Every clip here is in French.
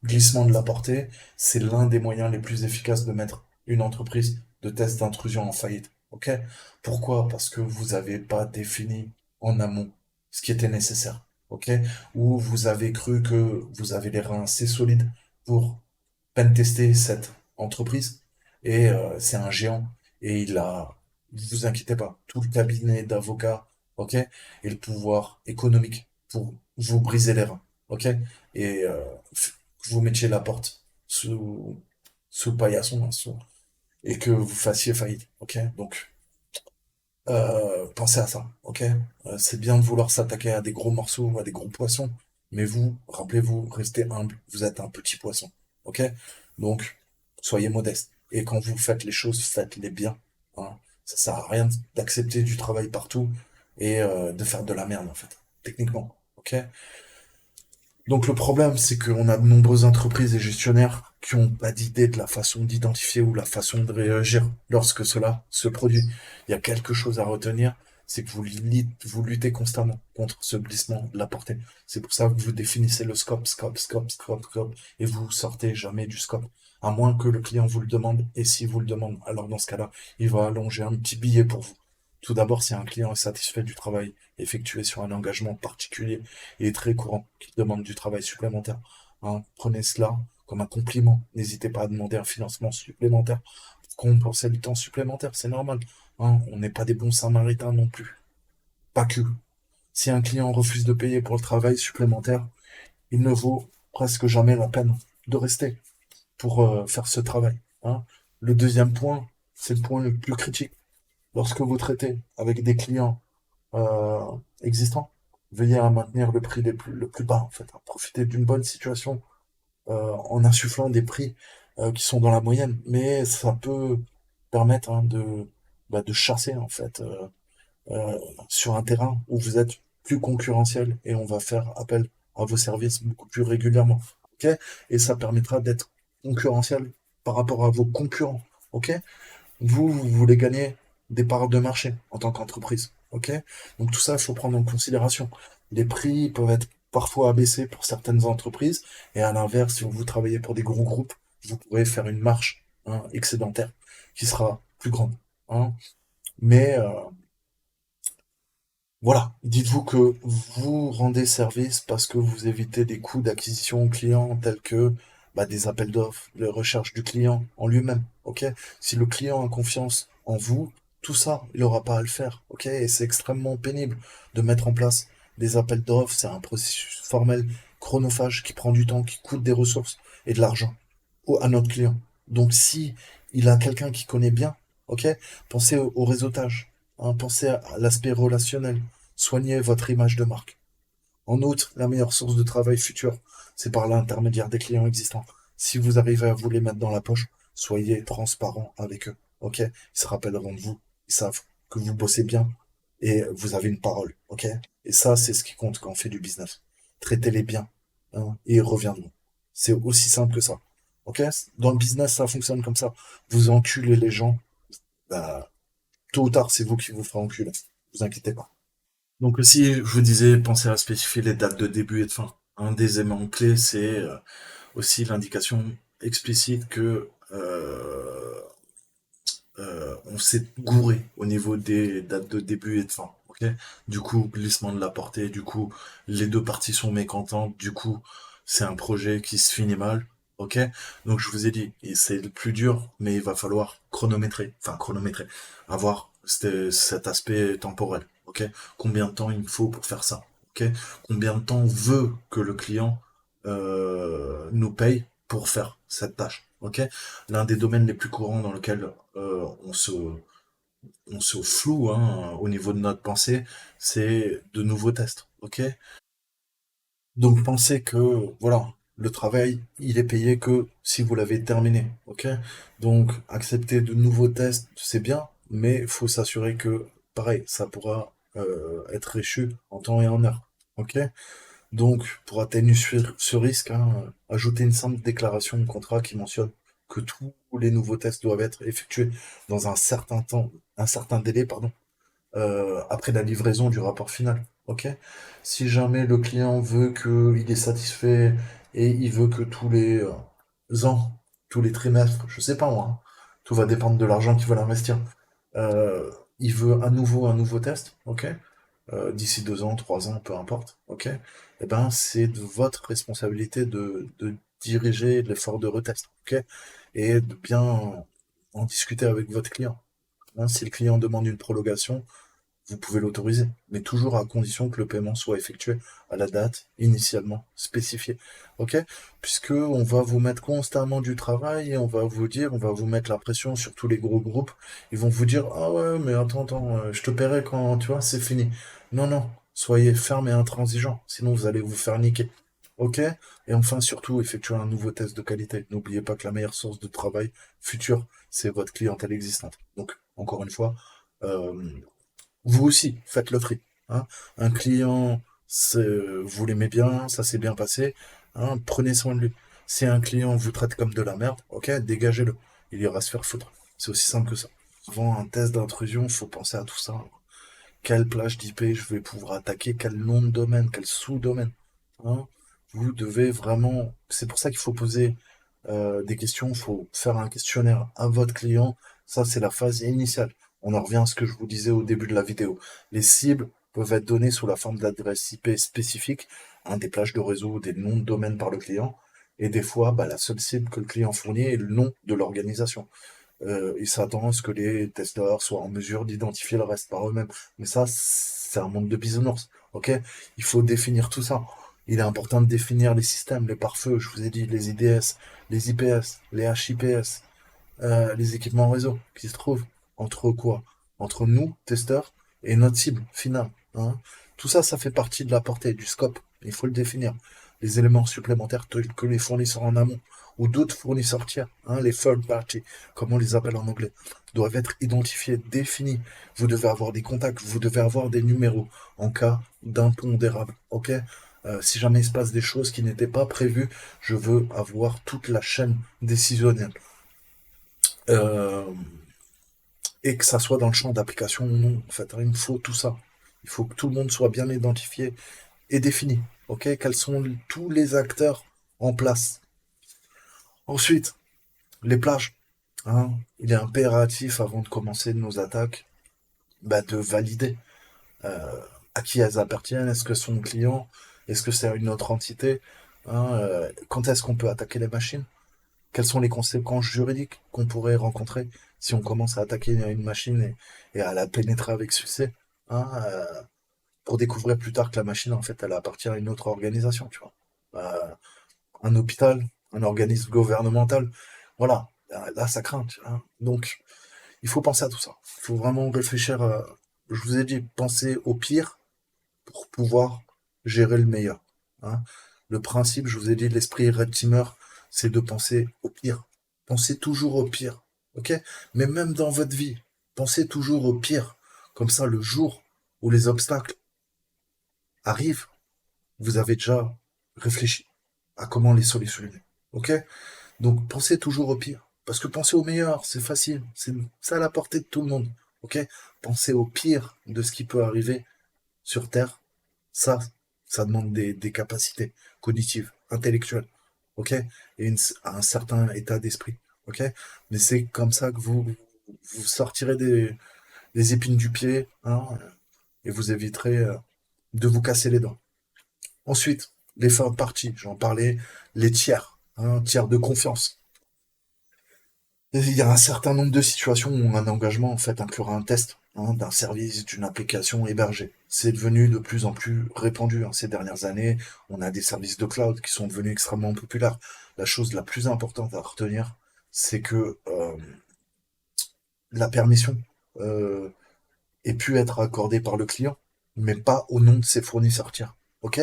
glissement de la portée, c'est l'un des moyens les plus efficaces de mettre une entreprise de test d'intrusion en faillite. Ok? Pourquoi? Parce que vous n'avez pas défini en amont ce qui était nécessaire. Ok? Ou vous avez cru que vous avez les reins assez solides pour pentester cette entreprise. Et c'est un géant. Et il a, vous inquiétez pas, tout le cabinet d'avocats, ok, et le pouvoir économique pour vous briser les reins, ok, et que vous mettiez la porte sous le paillasson, hein, et que vous fassiez faillite, ok. Donc pensez à ça, ok. C'est bien de vouloir s'attaquer à des gros morceaux, à des gros poissons, mais vous, rappelez-vous, restez humble. Vous êtes un petit poisson, ok. Donc soyez modeste. Et quand vous faites les choses, faites-les bien. Hein. Ça sert à rien d'accepter du travail partout et de faire de la merde en fait, techniquement, ok. Donc le problème, c'est qu'on a de nombreuses entreprises et gestionnaires qui ont pas d'idée de la façon d'identifier ou la façon de réagir lorsque cela se produit. Il y a quelque chose à retenir, c'est que vous luttez constamment contre ce glissement de la portée. C'est pour ça que vous définissez le scope, et vous sortez jamais du scope. À moins que le client vous le demande, et si vous le demande, alors dans ce cas-là, il va allonger un petit billet pour vous. Tout d'abord, si un client est satisfait du travail effectué sur un engagement particulier, il est très courant qu'il demande du travail supplémentaire. Hein, prenez cela comme un compliment. N'hésitez pas à demander un financement supplémentaire pour compenser le temps supplémentaire. C'est normal. Hein, on n'est pas des bons samaritains non plus. Pas que. Si un client refuse de payer pour le travail supplémentaire, il ne vaut presque jamais la peine de rester pour faire ce travail. Hein. Le deuxième point, c'est le point le plus critique. Lorsque vous traitez avec des clients euh, existants, veillez à maintenir le prix le plus bas, en fait, à profiter d'une bonne situation en insufflant des prix qui sont dans la moyenne. Mais ça peut permettre de chasser, en fait, euh, sur un terrain où vous êtes plus concurrentiel et on va faire appel à vos services beaucoup plus régulièrement. Ok? Et ça permettra d'être concurrentiel par rapport à vos concurrents. Ok? Vous voulez gagner des parts de marché en tant qu'entreprise. Ok? Donc tout ça, il faut prendre en considération. Les prix peuvent être parfois abaissés pour certaines entreprises, et à l'inverse, si vous travaillez pour des gros groupes, vous pourrez faire une marge excédentaire qui sera plus grande. Hein. Mais voilà, dites-vous que vous rendez service parce que vous évitez des coûts d'acquisition client tels que des appels d'offres, les recherches du client en lui-même. Ok? Si le client a confiance en vous, tout ça, il n'aura pas à le faire. Ok? Et c'est extrêmement pénible de mettre en place des appels d'offres. C'est un processus formel, chronophage, qui prend du temps, qui coûte des ressources et de l'argent à notre client. Donc si il a quelqu'un qui connaît bien, ok, pensez au réseautage, hein, pensez à l'aspect relationnel, soignez votre image de marque. En outre, la meilleure source de travail futur, c'est par l'intermédiaire des clients existants. Si vous arrivez à vous les mettre dans la poche, soyez transparent avec eux, ok. Ils se rappelleront de vous, ils savent que vous bossez bien et vous avez une parole, ok. Et ça, c'est ce qui compte quand on fait du business. Traitez-les bien, hein, et ils reviendront. C'est aussi simple que ça. Ok? Dans le business, ça fonctionne comme ça. Vous enculez les gens, bah, tôt ou tard, c'est vous qui vous ferez enculer. Vous inquiétez pas. Donc aussi, je vous disais, pensez à spécifier les dates de début et de fin. Un des éléments clés, c'est aussi l'indication explicite que on s'est gouré au niveau des dates de début et de fin. Ok. Du coup, glissement de la portée, du coup, les deux parties sont mécontentes, du coup, c'est un projet qui se finit mal. Ok. Donc je vous ai dit, et c'est le plus dur, mais il va falloir chronométrer, avoir cet aspect temporel. Ok. Combien de temps il me faut pour faire ça. Ok. Combien de temps veut que le client nous paye pour faire cette tâche. Ok. L'un des domaines les plus courants dans lequel on se floue au niveau de notre pensée, c'est de nouveaux tests. Ok. Donc pensez que voilà, le travail, il est payé que si vous l'avez terminé. Ok. Donc accepter de nouveaux tests, c'est bien, mais il faut s'assurer que pareil, ça pourra être échu en temps et en heure. Ok. Donc, pour atténuer ce risque, hein, ajoutez une simple déclaration de contrat qui mentionne que tous les nouveaux tests doivent être effectués dans un certain temps, un certain délai, pardon, après la livraison du rapport final. Ok? Si jamais le client veut qu'il est satisfait et il veut que tous les ans, tous les trimestres, je sais pas moi, hein, tout va dépendre de l'argent qu'il veut investir. Euh, il veut un nouveau test, ok? D'ici 2 ans, 3 ans, peu importe, ok? Eh ben, c'est de votre responsabilité de diriger l'effort de retest, ok? Et de bien en discuter avec votre client, hein. Si le client demande une prolongation, vous pouvez l'autoriser, mais toujours à condition que le paiement soit effectué à la date initialement spécifiée. Ok? Puisque on va vous mettre constamment du travail et on va vous mettre la pression sur tous les gros groupes. Ils vont vous dire, ah ouais, mais attends, je te paierai quand, tu vois, c'est fini. Non, non, soyez ferme et intransigeant, sinon vous allez vous faire niquer. Ok? Et enfin, surtout, effectuez un nouveau test de qualité. N'oubliez pas que la meilleure source de travail future, c'est votre clientèle existante. Donc, encore une fois, euh, vous aussi, faites le tri, hein. Un client, vous l'aimez bien, ça s'est bien passé, hein, prenez soin de lui. Si un client vous traite comme de la merde, ok, dégagez-le. Il ira se faire foutre. C'est aussi simple que ça. Avant un test d'intrusion, il faut penser à tout ça. Quelle plage d'IP je vais pouvoir attaquer, quel nom de domaine, quel sous-domaine, hein. Vous devez vraiment. C'est pour ça qu'il faut poser des questions, il faut faire un questionnaire à votre client. Ça, c'est la phase initiale. On en revient à ce que je vous disais au début de la vidéo. Les cibles peuvent être données sous la forme d'adresses IP spécifiques, hein, des plages de réseau, des noms de domaine par le client. Et des fois, bah, la seule cible que le client fournit est le nom de l'organisation. Il s'attend à ce que les testeurs soient en mesure d'identifier le reste par eux-mêmes. Mais ça, c'est un monde de bisounours. Ok? Il faut définir tout ça. Il est important de définir les systèmes, les pare-feux, je vous ai dit, les IDS, les IPS, les HIPS, les équipements réseau qui se trouvent entre quoi? Entre nous, testeurs, et notre cible finale, hein. Tout ça, ça fait partie de la portée, du scope. Il faut le définir. Les éléments supplémentaires tels que les fournisseurs en amont ou d'autres fournisseurs tiers, hein, les third party, comme on les appelle en anglais, doivent être identifiés, définis. Vous devez avoir des contacts, vous devez avoir des numéros en cas d'impondérable. Ok? Si jamais il se passe des choses qui n'étaient pas prévues, je veux avoir toute la chaîne décisionnelle. Euh, et que ça soit dans le champ d'application ou non. En fait, hein, il me faut tout ça. Il faut que tout le monde soit bien identifié et défini. Ok? Quels sont tous les acteurs en place? Ensuite, les plages, hein. Il est impératif, avant de commencer nos attaques, bah, de valider à qui elles appartiennent. Est-ce que son client? Est-ce que c'est une autre entité, hein, quand est-ce qu'on peut attaquer les machines? Quelles sont les conséquences juridiques qu'on pourrait rencontrer si on commence à attaquer une machine et à la pénétrer avec succès, hein, pour découvrir plus tard que la machine, en fait, elle appartient à une autre organisation, tu vois. Euh, un hôpital, un organisme gouvernemental, voilà, là, ça craint, tu vois. Donc, il faut penser à tout ça. Il faut vraiment réfléchir, je vous ai dit, penser au pire pour pouvoir gérer le meilleur, hein. Le principe, je vous ai dit, de l'esprit Red Teamer, c'est de penser au pire. Pensez toujours au pire, ok? Mais même dans votre vie, pensez toujours au pire. Comme ça, le jour où les obstacles arrivent, vous avez déjà réfléchi à comment les solutionner, ok? Donc, pensez toujours au pire. Parce que penser au meilleur, c'est facile. C'est ça à la portée de tout le monde, ok? Pensez au pire de ce qui peut arriver sur Terre. Ça, ça demande des capacités cognitives, intellectuelles, ok? Et un certain état d'esprit, ok? Mais c'est comme ça que vous sortirez des épines du pied, hein, et vous éviterez de vous casser les dents. Ensuite, les third parties, j'en parlais, les tiers, hein, tiers de confiance. Et il y a un certain nombre de situations où un engagement en fait inclura un test, hein, d'un service, d'une application hébergée. C'est devenu de plus en plus répandu, hein, ces dernières années. On a des services de cloud qui sont devenus extrêmement populaires. La chose la plus importante à retenir, c'est que la permission euh, ait pu être accordée par le client, mais pas au nom de ses fournisseurs tiers. Ok?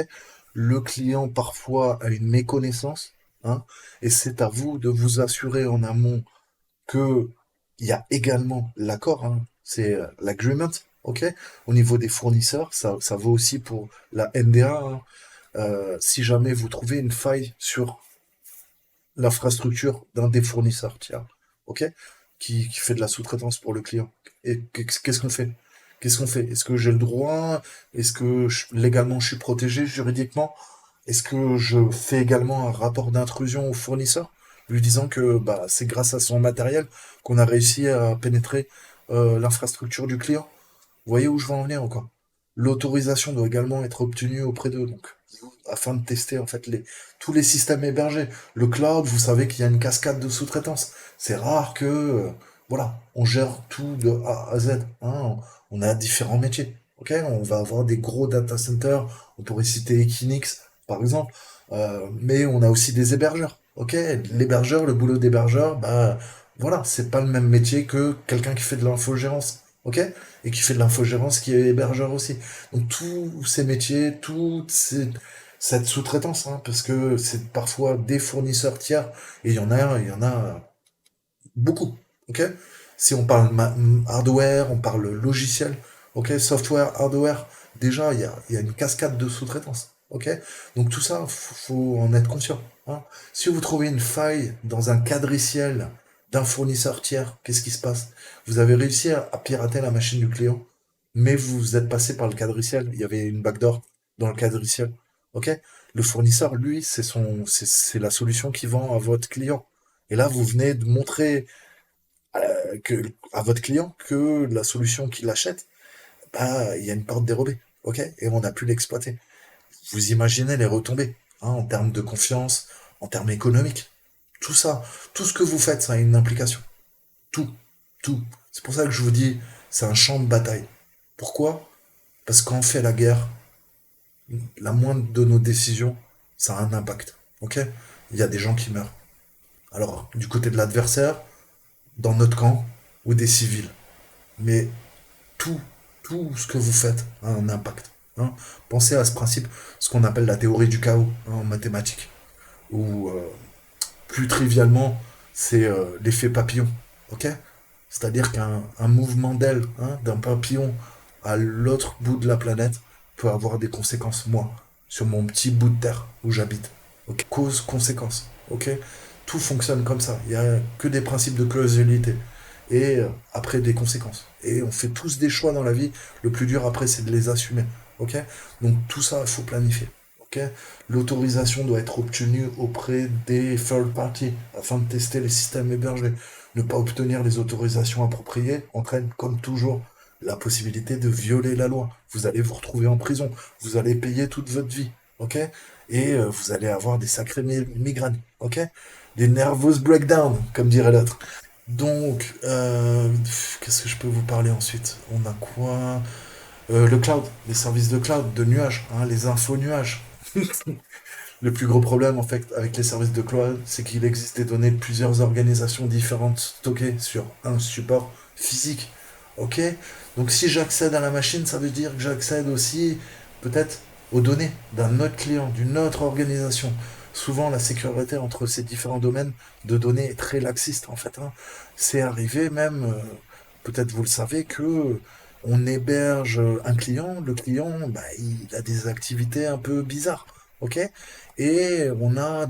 Le client parfois a une méconnaissance, hein, et c'est à vous de vous assurer en amont que il y a également l'accord, hein, c'est l'agreement, ok? Au niveau des fournisseurs, ça vaut aussi pour la NDA, hein. Si jamais vous trouvez une faille sur l'infrastructure d'un des fournisseurs, tiens, ok? Qui fait de la sous-traitance pour le client. Et qu'est-ce qu'on fait? Qu'est-ce qu'on fait? Est-ce que j'ai le droit? Est-ce que légalement je suis protégé juridiquement? Est-ce que je fais également un rapport d'intrusion au fournisseur, lui disant que bah, c'est grâce à son matériel qu'on a réussi à pénétrer l'infrastructure du client? Vous voyez où je veux en venir encore? L'autorisation doit également être obtenue auprès d'eux, donc, afin de tester en fait tous les systèmes hébergés. Le cloud, vous savez qu'il y a une cascade de sous-traitance. C'est rare que, voilà, on gère tout de A à Z, hein. On a différents métiers. Ok, on va avoir des gros data centers. On pourrait citer Equinix, par exemple. Mais on a aussi des hébergeurs. Ok, l'hébergeur, le boulot d'hébergeur, bah voilà, c'est pas le même métier que quelqu'un qui fait de l'infogérance. Ok, et qui fait de l'infogérance, qui est hébergeur aussi. Donc tous ces métiers, cette sous-traitance, hein, parce que c'est parfois des fournisseurs tiers, et il y en a beaucoup. Ok? Si on parle hardware, on parle logiciel, ok? Software, hardware, déjà il y a une cascade de sous-traitance. Ok? Donc tout ça, faut en être conscient, hein. Si vous trouvez une faille dans un cadriciel d'un fournisseur tiers, qu'est-ce qui se passe? Vous avez réussi à pirater la machine du client, mais vous êtes passé par le cadriciel. Il y avait une backdoor dans le cadriciel. Ok? Le fournisseur, lui, c'est la solution qu'il vend à votre client. Et là, vous venez de montrer à votre client que la solution qu'il achète, bah, il y a une porte dérobée, ok? Et on a pu l'exploiter. Vous imaginez les retombées, hein, en termes de confiance, en termes économiques. Tout ça, tout ce que vous faites, ça a une implication. Tout, tout. C'est pour ça que je vous dis, c'est un champ de bataille. Pourquoi? Parce qu'on fait la guerre, la moindre de nos décisions, ça a un impact, ok? Il y a des gens qui meurent. Alors, du côté de l'adversaire, dans notre camp, ou des civils. Mais tout, tout ce que vous faites a un impact, hein. Pensez à ce principe, ce qu'on appelle la théorie du chaos, hein, en mathématiques, ou plus trivialement, c'est l'effet papillon. Ok? C'est-à-dire qu'un mouvement d'aile, hein, d'un papillon à l'autre bout de la planète peut avoir des conséquences, moi, sur mon petit bout de terre où j'habite. Ok? Cause-conséquence. Ok? Tout fonctionne comme ça. Il n'y a que des principes de causalité. Et après, des conséquences. Et on fait tous des choix dans la vie. Le plus dur après, c'est de les assumer. Ok? Donc tout ça, il faut planifier. Ok? L'autorisation doit être obtenue auprès des third parties afin de tester les systèmes hébergés. Ne pas obtenir les autorisations appropriées entraîne, comme toujours, la possibilité de violer la loi. Vous allez vous retrouver en prison. Vous allez payer toute votre vie. Ok? Et vous allez avoir des sacrées migraines. Ok? Des nervous breakdowns, comme dirait l'autre. Donc, qu'est-ce que je peux vous parler ensuite? On a quoi? Le cloud, les services de cloud, de nuages, hein, les infos nuages. Le plus gros problème, en fait, avec les services de cloud, c'est qu'il existe des données de plusieurs organisations différentes stockées sur un support physique. Ok? Donc, si j'accède à la machine, ça veut dire que j'accède aussi, peut-être, aux données d'un autre client, d'une autre organisation. Souvent, la sécurité entre ces différents domaines de données est très laxiste, en fait, hein. C'est arrivé même, peut-être vous le savez, que on héberge un client, le client, bah, il a des activités un peu bizarres. Ok? Et on a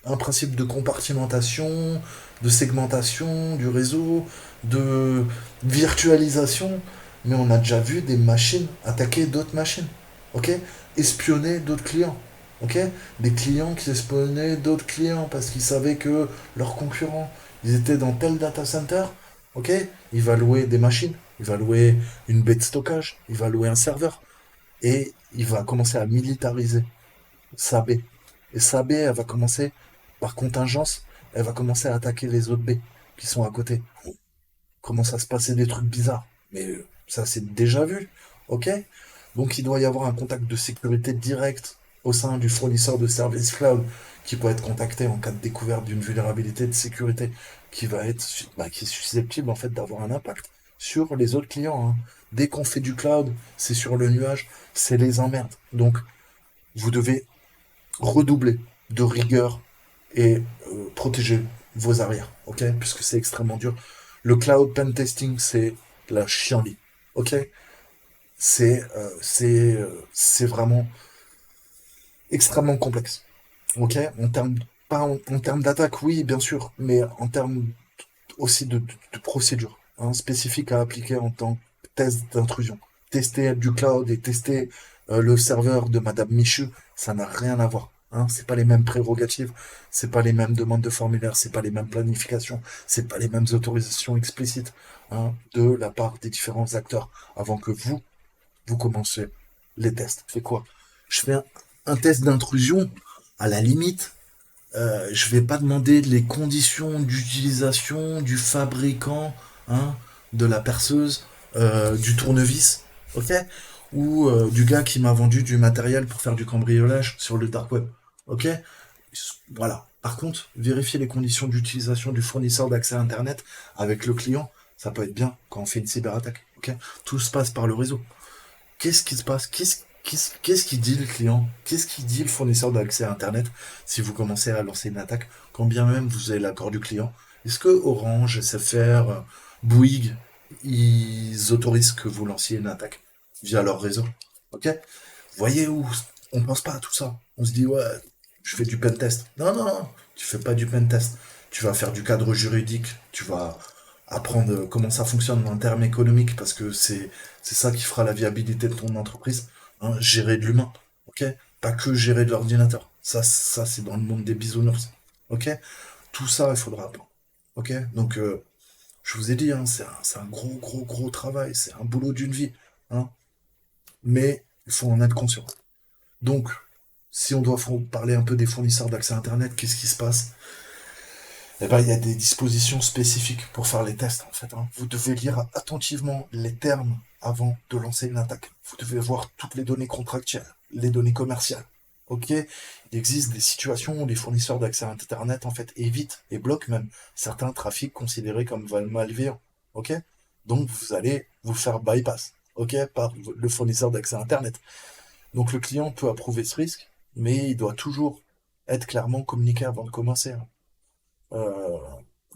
un principe de compartimentation, de segmentation du réseau, de virtualisation, mais on a déjà vu des machines attaquer d'autres machines, ok? Espionner d'autres clients, ok? Des clients qui espionnaient d'autres clients parce qu'ils savaient que leurs concurrents, ils étaient dans tel data center, ok? Il va louer des machines, il va louer une baie de stockage, il va louer un serveur, et il va commencer à militariser sa baie. Et sa baie, elle va commencer, par contingence, elle va commencer à attaquer les autres baies qui sont à côté. Commence à se passer des trucs bizarres. Mais ça, c'est déjà vu. Ok? Donc, il doit y avoir un contact de sécurité direct au sein du fournisseur de services cloud qui peut être contacté en cas de découverte d'une vulnérabilité de sécurité qui va être, bah, qui est susceptible en fait d'avoir un impact sur les autres clients, hein. Dès qu'on fait du cloud, c'est sur le nuage, c'est les emmerdes. Donc, vous devez redoubler de rigueur et protéger vos arrières, ok? Puisque c'est extrêmement dur. Le cloud pen testing, c'est la chienlit, ok? C'est vraiment extrêmement complexe, ok? En termes, pas en termes d'attaque, oui, bien sûr, mais en termes aussi de procédures, hein, spécifiques à appliquer en tant que test d'intrusion. Tester du cloud et tester le serveur de Madame Michu, Ça n'a rien à voir. Hein. C'est pas les mêmes prérogatives, c'est pas les mêmes demandes de formulaire, c'est pas les mêmes planifications, c'est pas les mêmes autorisations explicites, hein, de la part des différents acteurs avant que vous commencez les tests. Je fais quoi? Je fais un test d'intrusion. À la limite, je vais pas demander les conditions d'utilisation du fabricant, hein, de la perceuse, du tournevis, ok? Ou du gars qui m'a vendu du matériel pour faire du cambriolage sur le dark web, ok? Voilà. Par contre, vérifier les conditions d'utilisation du fournisseur d'accès à Internet avec le client, ça peut être bien quand on fait une cyberattaque, ok? Tout se passe par le réseau. Qu'est-ce qui se passe? Qu'est-ce qui dit le client? Qu'est-ce qui dit le fournisseur d'accès à Internet si vous commencez à lancer une attaque, quand bien même vous avez l'accord du client? Est-ce que Orange, SFR, Bouygues, ils autorisent que vous lanciez une attaque via leur réseau? Ok? Vous voyez où on pense pas à tout ça. On se dit, ouais, je fais du pen test. Non, non, non, tu fais pas du pen test. Tu vas faire du cadre juridique, tu vas apprendre comment ça fonctionne en termes économiques, parce que c'est ça qui fera la viabilité de ton entreprise. Hein, gérer de l'humain, ok? Pas que gérer de l'ordinateur. Ça c'est dans le monde des bisounours, ok? Tout ça, il faudra apprendre, ok? Donc, je vous ai dit, hein, c'est un gros, gros, gros travail. C'est un boulot d'une vie, hein? Mais il faut en être conscient. Donc, si on doit parler un peu des fournisseurs d'accès Internet, qu'est-ce qui se passe? Eh ben, il y a des dispositions spécifiques pour faire les tests, en fait. Hein. Vous devez lire attentivement les termes avant de lancer une attaque. Vous devez voir toutes les données contractuelles, les données commerciales. Ok? Il existe des situations où les fournisseurs d'accès à Internet, en fait, évitent et bloquent même certains trafics considérés comme malveillants. Ok? Donc, vous allez vous faire bypass. Ok? Par le fournisseur d'accès à Internet. Donc, le client peut approuver ce risque, mais il doit toujours être clairement communiqué avant de commencer. Hein. euh,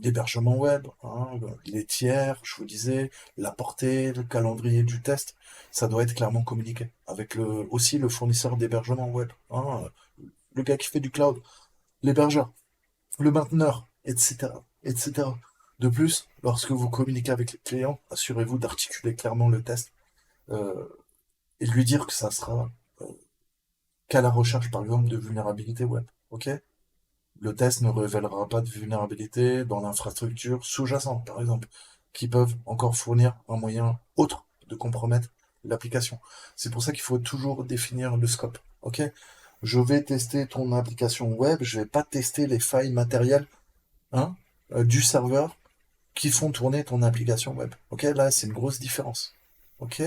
L'hébergement web, hein, les tiers, je vous disais, la portée, le calendrier du test, ça doit être clairement communiqué. Avec aussi le fournisseur d'hébergement web, hein, le gars qui fait du cloud, l'hébergeur, le mainteneur, etc., etc. De plus, lorsque vous communiquez avec les clients, assurez-vous d'articuler clairement le test euh, et de lui dire que ça sera euh, qu'à la recherche, par exemple, de vulnérabilité web. Ok? Le test ne révélera pas de vulnérabilité dans l'infrastructure sous-jacente, par exemple, qui peuvent encore fournir un moyen autre de compromettre l'application. C'est pour ça qu'il faut toujours définir le scope. Ok? Je vais tester ton application web, je vais pas tester les failles matérielles, hein, du serveur qui font tourner ton application web. Ok? Là, c'est une grosse différence. Ok?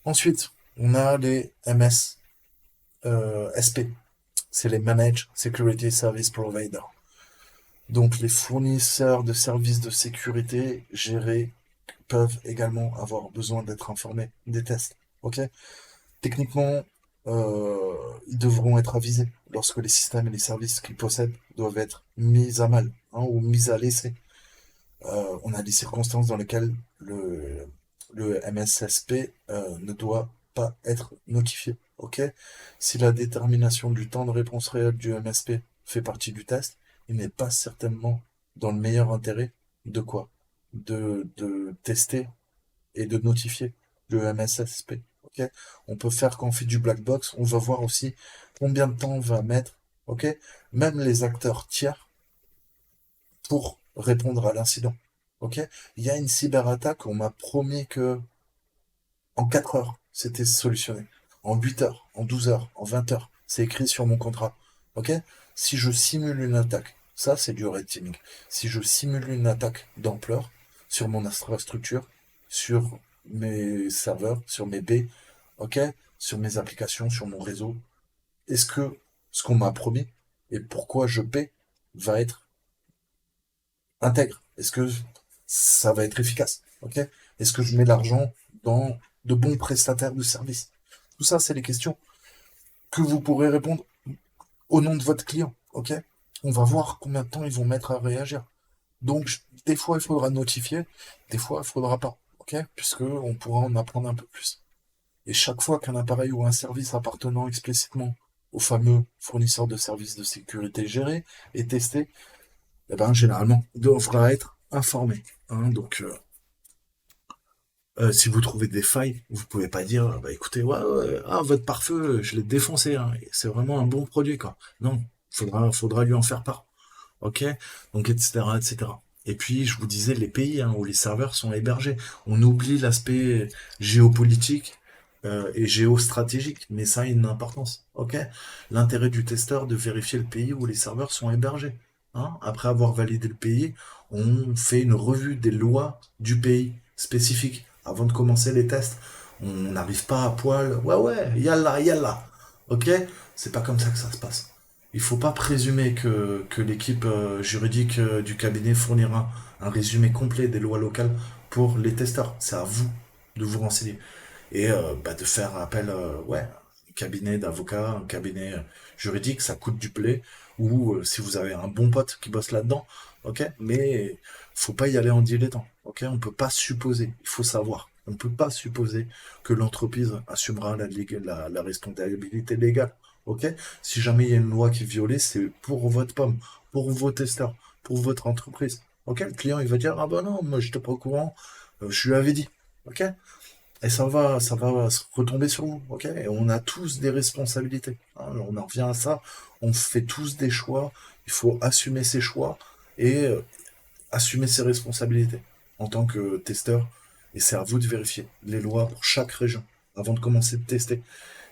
Ensuite, on a les MS, SP. C'est les Managed Security Service Provider. Donc les fournisseurs de services de sécurité gérés peuvent également avoir besoin d'être informés des tests. Ok? Techniquement, ils devront être avisés lorsque les systèmes et les services qu'ils possèdent doivent être mis à mal, hein, ou mis à l'essai. On a des circonstances dans lesquelles le MSSP ne doit pas être notifié. Ok? Si la détermination du temps de réponse réel du MSP fait partie du test, il n'est pas certainement dans le meilleur intérêt de quoi? De tester et de notifier le MSSP. Ok? On peut faire quand on fait du black box, on va voir aussi combien de temps on va mettre, ok? Même les acteurs tiers pour répondre à l'incident. Ok? Il y a une cyberattaque, on m'a promis que en 4 heures, c'était solutionné. En 8 heures, en 12 heures, en 20 heures. C'est écrit sur mon contrat. Ok? Si je simule une attaque, ça c'est du red teaming. Si je simule une attaque d'ampleur sur mon infrastructure, sur mes serveurs, sur mes baies, ok? Sur mes applications, sur mon réseau, est-ce que ce qu'on m'a promis et pourquoi je paie va être intègre? Est-ce que ça va être efficace? Ok? Est-ce que je mets l'argent dans de bons prestataires de services? Tout ça, c'est les questions que vous pourrez répondre au nom de votre client. Ok? On va voir combien de temps ils vont mettre à réagir. Donc, des fois, il faudra notifier, des fois, il faudra pas. Ok? Puisque on pourra en apprendre un peu plus. Et chaque fois qu'un appareil ou un service appartenant explicitement au fameux fournisseur de services de sécurité géré est testé, eh ben, généralement, devra être informé. Hein, donc, Si vous trouvez des failles, vous pouvez pas dire, bah écoutez, ouais, ouais, ah, votre pare-feu, je l'ai défoncé, hein, c'est vraiment un bon produit, quoi. Non, faudra lui en faire part. Ok? Donc, etc., etc. Et puis, je vous disais, les pays hein, où les serveurs sont hébergés. On oublie l'aspect géopolitique et géostratégique, mais ça a une importance. Ok? L'intérêt du testeur de vérifier le pays où les serveurs sont hébergés. Hein. Après avoir validé le pays, on fait une revue des lois du pays spécifique avant de commencer les tests. On n'arrive pas à poil. Ouais, ouais, yallah, yallah. Ok? C'est pas comme ça que ça se passe. Il faut pas présumer que l'équipe juridique du cabinet fournira un résumé complet des lois locales pour les testeurs. C'est à vous de vous renseigner et bah, de faire appel ouais, à un cabinet d'avocats, un cabinet juridique, ça coûte du blé, ou si vous avez un bon pote qui bosse là-dedans, ok, mais faut pas y aller en dilettant, ok, on peut pas supposer, il faut savoir. On ne peut pas supposer que l'entreprise assumera la responsabilité légale. Ok? Si jamais il y a une loi qui est violée, c'est pour votre pomme, pour vos testeurs, pour votre entreprise. Ok? Le client, il va dire, ah bah non, moi j'étais pas au courant, je lui avais dit. Ok? Et ça va se retomber sur vous, ok? Et on a tous des responsabilités. Hein, on en revient à ça. On fait tous des choix. Il faut assumer ses choix et assumer ses responsabilités en tant que testeur. Et c'est à vous de vérifier les lois pour chaque région avant de commencer de tester.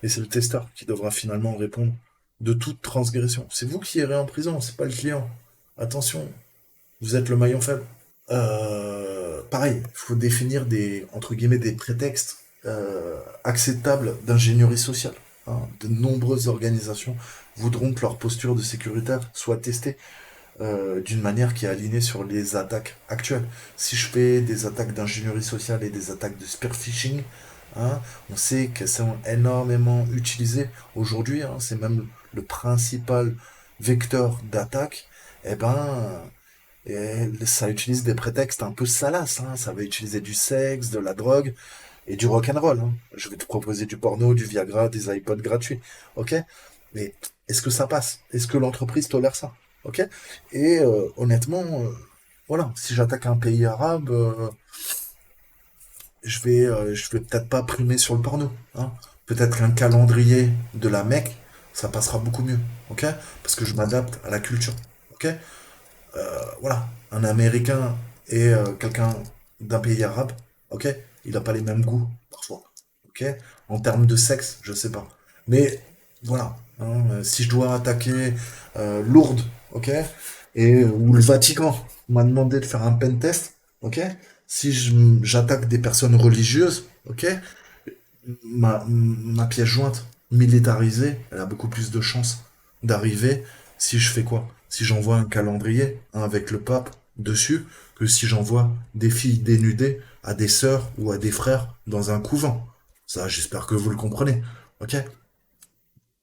Et c'est le testeur qui devra finalement répondre de toute transgression. C'est vous qui irez en prison, c'est pas le client. Attention, vous êtes le maillon faible. Pareil, il faut définir des, entre guillemets, des prétextes acceptables d'ingénierie sociale. Hein. De nombreuses organisations voudront que leur posture de sécuritaire soit testée d'une manière qui est alignée sur les attaques actuelles. Si je fais des attaques d'ingénierie sociale et des attaques de spear phishing, hein, on sait qu'elles sont énormément utilisées aujourd'hui. Hein, c'est même le principal vecteur d'attaque. Eh ben, et ça utilise des prétextes un peu salaces, hein. Ça va utiliser du sexe, de la drogue et du rock'n'roll. Hein. Je vais te proposer du porno, du Viagra, des iPods gratuits. Ok? Mais est-ce que ça passe? Est-ce que l'entreprise tolère ça? Ok? Et honnêtement, voilà, si j'attaque un pays arabe, je vais peut-être pas primer sur le porno. Hein. Peut-être qu'un calendrier de la Mecque, ça passera beaucoup mieux. Ok? Parce que je m'adapte à la culture. Ok? Voilà, un Américain et quelqu'un d'un pays arabe, ok, il n'a pas les mêmes goûts parfois, ok. En termes de sexe, je sais pas. Mais voilà, hein, si je dois attaquer Lourdes, ok, et ou le Vatican m'a demandé de faire un pen test, ok. Si j'attaque des personnes religieuses, ok, ma pièce jointe militarisée, elle a beaucoup plus de chances d'arriver si je fais quoi? Si j'envoie un calendrier hein, avec le pape dessus, que si j'envoie des filles dénudées à des sœurs ou à des frères dans un couvent. Ça, j'espère que vous le comprenez. Ok?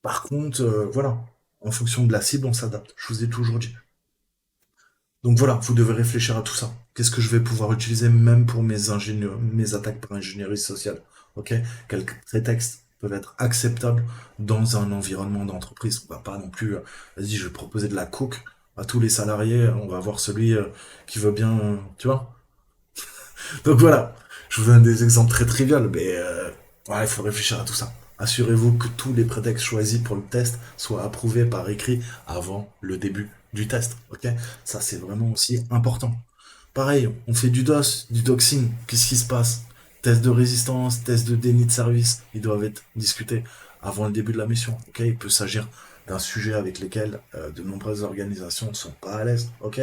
Par contre, voilà, en fonction de la cible, on s'adapte. Je vous ai toujours dit. Donc voilà, vous devez réfléchir à tout ça. Qu'est-ce que je vais pouvoir utiliser même pour mes attaques par ingénierie sociale? Ok? Quels prétextes peuvent être acceptables dans un environnement d'entreprise? On va pas non plus, vas-y, je vais proposer de la coke à tous les salariés. On va voir celui qui veut bien, tu vois? Donc voilà, je vous donne des exemples très triviaux, mais voilà, il faut réfléchir à tout ça. Assurez-vous que tous les prétextes choisis pour le test soient approuvés par écrit avant le début du test. Ok? Ça, c'est vraiment aussi important. Pareil, on fait du DOS, du doxing. Qu'est-ce qui se passe? Test de résistance, test de déni de service, ils doivent être discutés avant le début de la mission. Ok? Il peut s'agir d'un sujet avec lequel de nombreuses organisations ne sont pas à l'aise. Ok?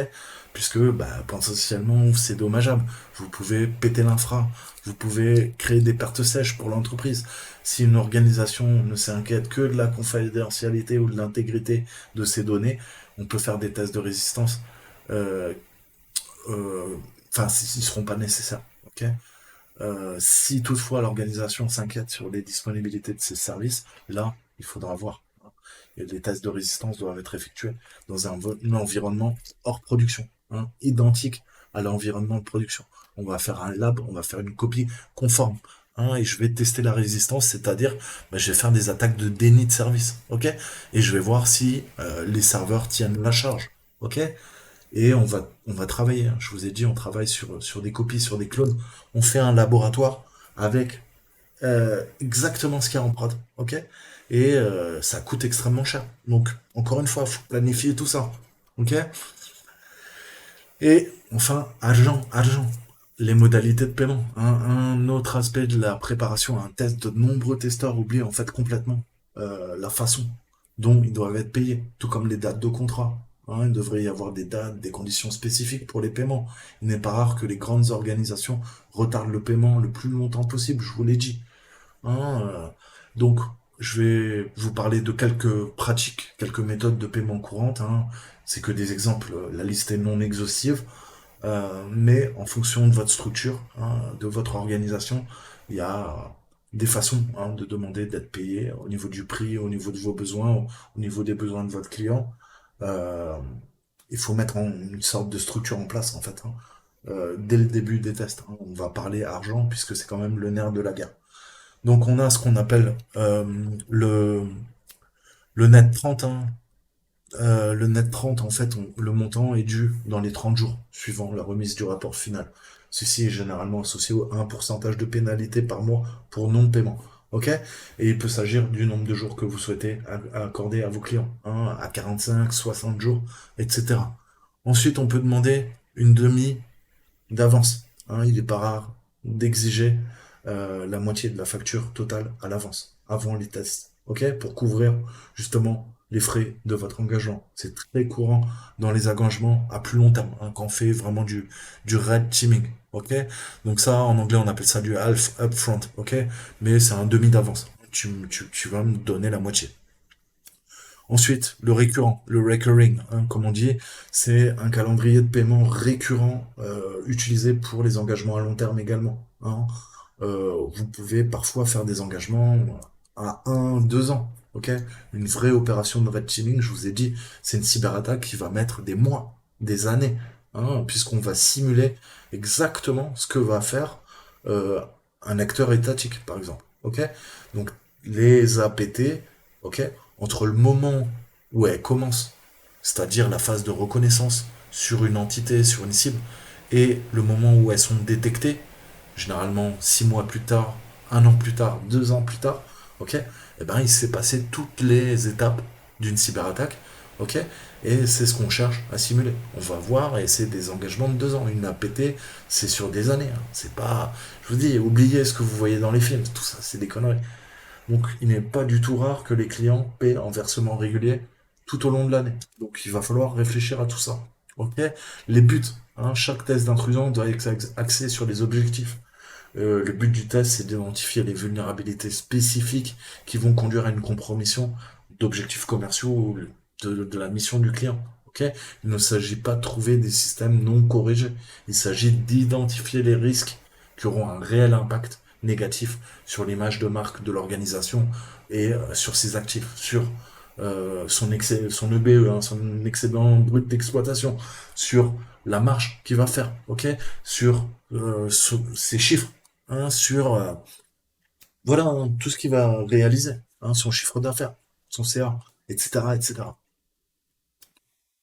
Puisque bah, potentiellement c'est dommageable. Vous pouvez péter l'infra, vous pouvez créer des pertes sèches pour l'entreprise. Si une organisation ne s'inquiète que de la confidentialité ou de l'intégrité de ses données, on peut faire des tests de résistance. Euh, Enfin, ils seront pas nécessaires. Ok. Si toutefois l'organisation s'inquiète sur les disponibilités de ses services, là, il faudra voir. Et les tests de résistance doivent être effectués dans un environnement hors production, hein, identique à l'environnement de production. On va faire un lab, on va faire une copie conforme. Hein, et je vais tester la résistance, c'est-à-dire bah, je vais faire des attaques de déni de service, ok. Et je vais voir si les serveurs tiennent la charge, ok. et on va travailler, hein. Je vous ai dit, on travaille sur des copies, sur des clones. On fait un laboratoire avec exactement ce qu'il y a en prod, ok? Et ça coûte extrêmement cher. Donc, encore une fois, il faut planifier tout ça, ok? Et enfin, argent. Les modalités de paiement. Un autre aspect de la préparation à un test, de nombreux testeurs oublient en fait complètement la façon dont ils doivent être payés, tout comme les dates de contrat. Hein, il devrait y avoir des dates, des conditions spécifiques pour les paiements. Il n'est pas rare que les grandes organisations retardent le paiement le plus longtemps possible, je vous l'ai dit. Hein, donc, je vais vous parler de quelques pratiques, quelques méthodes de paiement courantes. Hein. C'est que des exemples, la liste est non exhaustive, mais en fonction de votre structure, hein, de votre organisation, il y a des façons hein, de demander d'être payé au niveau du prix, au niveau de vos besoins, au niveau des besoins de votre client. Euh, il faut mettre une sorte de structure en place en fait, hein, dès le début des tests. Hein. On va parler argent puisque c'est quand même le nerf de la guerre. Donc on a ce qu'on appelle le net 30. Hein. Le net 30, en fait, le montant est dû dans les 30 jours suivant la remise du rapport final. Ceci est généralement associé à un pourcentage de pénalité par mois pour non-paiement. Ok? Et il peut s'agir du nombre de jours que vous souhaitez accorder à vos clients, hein, à 45, 60 jours, etc. Ensuite, on peut demander une demi d'avance. Hein, il n'est pas rare d'exiger la moitié de la facture totale à l'avance, avant les tests, ok, pour couvrir justement les frais de votre engagement. C'est très courant dans les engagements à plus long terme, hein, quand on fait vraiment du red teaming, ok. Donc ça, en anglais, on appelle ça du half upfront, ok, mais c'est un demi d'avance. Tu vas me donner la moitié. Ensuite, le récurrent, le recurring, hein, comme on dit, c'est un calendrier de paiement récurrent utilisé pour les engagements à long terme également. Hein. Vous pouvez parfois faire des engagements à 1, 2 ans. Ok. Une vraie opération de red teaming, je vous ai dit, c'est une cyberattaque qui va mettre des mois, des années, hein, puisqu'on va simuler exactement ce que va faire euh, un acteur étatique, par exemple. Ok. Donc les APT, ok, entre le moment où elles commencent, c'est-à-dire la phase de reconnaissance sur une entité, sur une cible, et le moment où elles sont détectées, généralement 6 mois plus tard, 1 an plus tard, 2 ans plus tard, ok, eh ben il s'est passé toutes les étapes d'une cyberattaque, ok, et c'est ce qu'on cherche à simuler. On va voir, et c'est des engagements de 2 ans. Une APT, c'est sur des années. Hein. C'est pas, je vous dis, oubliez ce que vous voyez dans les films, tout ça, c'est des conneries. Donc, il n'est pas du tout rare que les clients paient en versement régulier tout au long de l'année. Donc, il va falloir réfléchir à tout ça. Ok. Les buts. Hein, chaque test d'intrusion doit être axé sur les objectifs. Le but du test, c'est d'identifier les vulnérabilités spécifiques qui vont conduire à une compromission d'objectifs commerciaux ou de la mission du client. Ok. Il ne s'agit pas de trouver des systèmes non corrigés. Il s'agit d'identifier les risques qui auront un réel impact négatif sur l'image de marque de l'organisation et sur ses actifs, sur son EBE, hein, son excédent brut d'exploitation, sur la marge qu'il va faire, ok, sur ses chiffres, hein, sur voilà hein, tout ce qu'il va réaliser, hein, son chiffre d'affaires, son CA, etc., etc.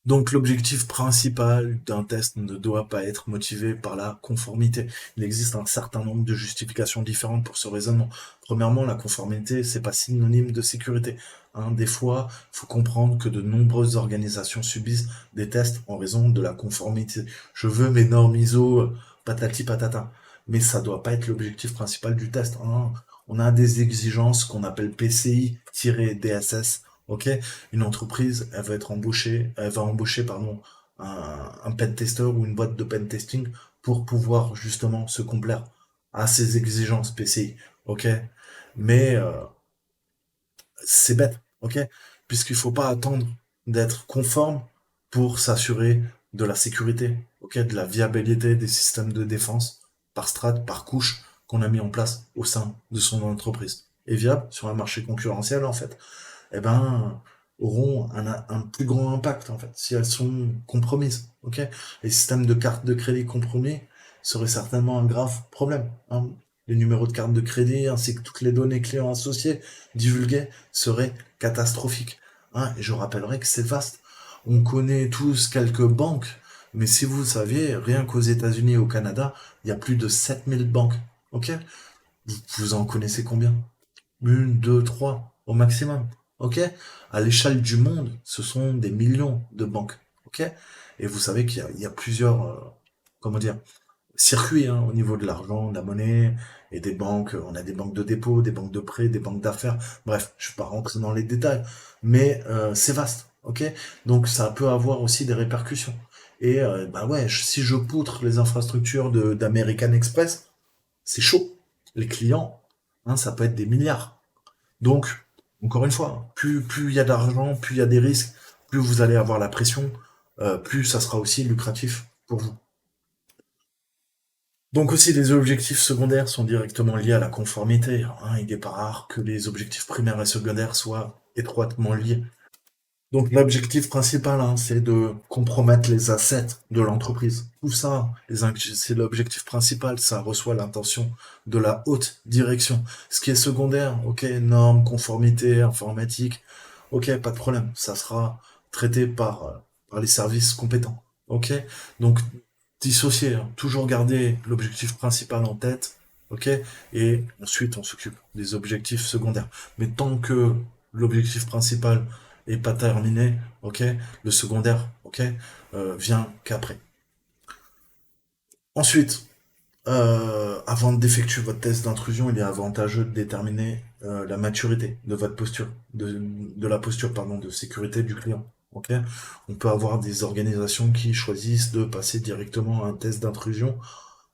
Donc l'objectif principal d'un test ne doit pas être motivé par la conformité. Il existe un certain nombre de justifications différentes pour ce raisonnement. Premièrement, la conformité, c'est pas synonyme de sécurité. Hein, des fois, il faut comprendre que de nombreuses organisations subissent des tests en raison de la conformité. Je veux mes normes ISO, patati patata. Mais ça doit pas être l'objectif principal du test. Hein. On a des exigences qu'on appelle PCI-DSS. Ok, une entreprise, elle va embaucher, pardon, un pen tester ou une boîte de pen testing pour pouvoir justement se complaire à ces exigences PCI. Ok, mais c'est bête. Ok, puisqu'il faut pas attendre d'être conforme pour s'assurer de la sécurité. Ok, de la viabilité des systèmes de défense par strate, par couche qu'on a mis en place au sein de son entreprise. Et viable sur un marché concurrentiel en fait eh ben, auront un plus grand impact, en fait, si elles sont compromises. Ok. Les systèmes de cartes de crédit compromis seraient certainement un grave problème. Hein. Les numéros de carte de crédit ainsi que toutes les données clients associées divulguées seraient catastrophiques. Hein. Et je rappellerai que c'est vaste. On connaît tous quelques banques Mais si vous saviez, rien qu'aux États-Unis et au Canada, il y a plus de 7000 banques. Ok? Vous en connaissez combien? Une, deux, trois, au maximum. Ok? À l'échelle du monde, ce sont des millions de banques. Ok? Et vous savez qu'il y a plusieurs, comment dire, circuits hein, au niveau de l'argent, de la monnaie et des banques. On a des banques de dépôt, des banques de prêt, des banques d'affaires. Bref, je ne vais pas rentrer dans les détails, mais c'est vaste. Ok? Donc ça peut avoir aussi des répercussions. Et bah ouais, si je poutre les infrastructures d'American Express, c'est chaud. Les clients, hein, ça peut être des milliards. Donc, encore une fois, plus il y a d'argent, plus il y a des risques, plus vous allez avoir la pression, plus ça sera aussi lucratif pour vous. Donc aussi, les objectifs secondaires sont directement liés à la conformité, hein. Il n'est pas rare que les objectifs primaires et secondaires soient étroitement liés. Donc l'objectif principal, hein, c'est de compromettre les assets de l'entreprise. Tout ça, c'est l'objectif principal, ça reçoit l'intention de la haute direction. Ce qui est secondaire, ok, normes, conformité, informatique, ok, pas de problème, ça sera traité par les services compétents. Ok, donc dissocier, hein, toujours garder l'objectif principal en tête, ok, et ensuite on s'occupe des objectifs secondaires. Mais tant que l'objectif principal est pas terminé, ok, le secondaire, ok, vient qu'après. Ensuite, avant d'effectuer votre test d'intrusion, il est avantageux de déterminer la maturité de votre posture, de la posture pardon, de sécurité du client. Ok. On peut avoir des organisations qui choisissent de passer directement à un test d'intrusion,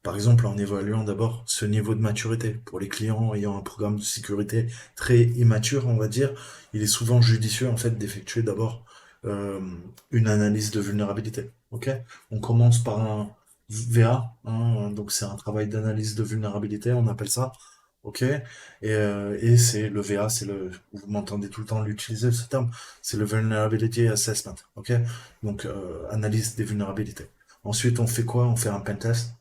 par exemple en évaluant d'abord ce niveau de maturité. Pour les clients ayant un programme de sécurité très immature, on va dire, il est souvent judicieux en fait d'effectuer d'abord euh, une analyse de vulnérabilité. Ok. On commence par un VA, hein, donc c'est un travail d'analyse de vulnérabilité, on appelle ça. Ok, et c'est le VA, vous m'entendez tout le temps l'utiliser ce terme, c'est le Vulnerability Assessment. Ok, donc analyse des vulnérabilités. Ensuite, on fait quoi? On fait un pentest.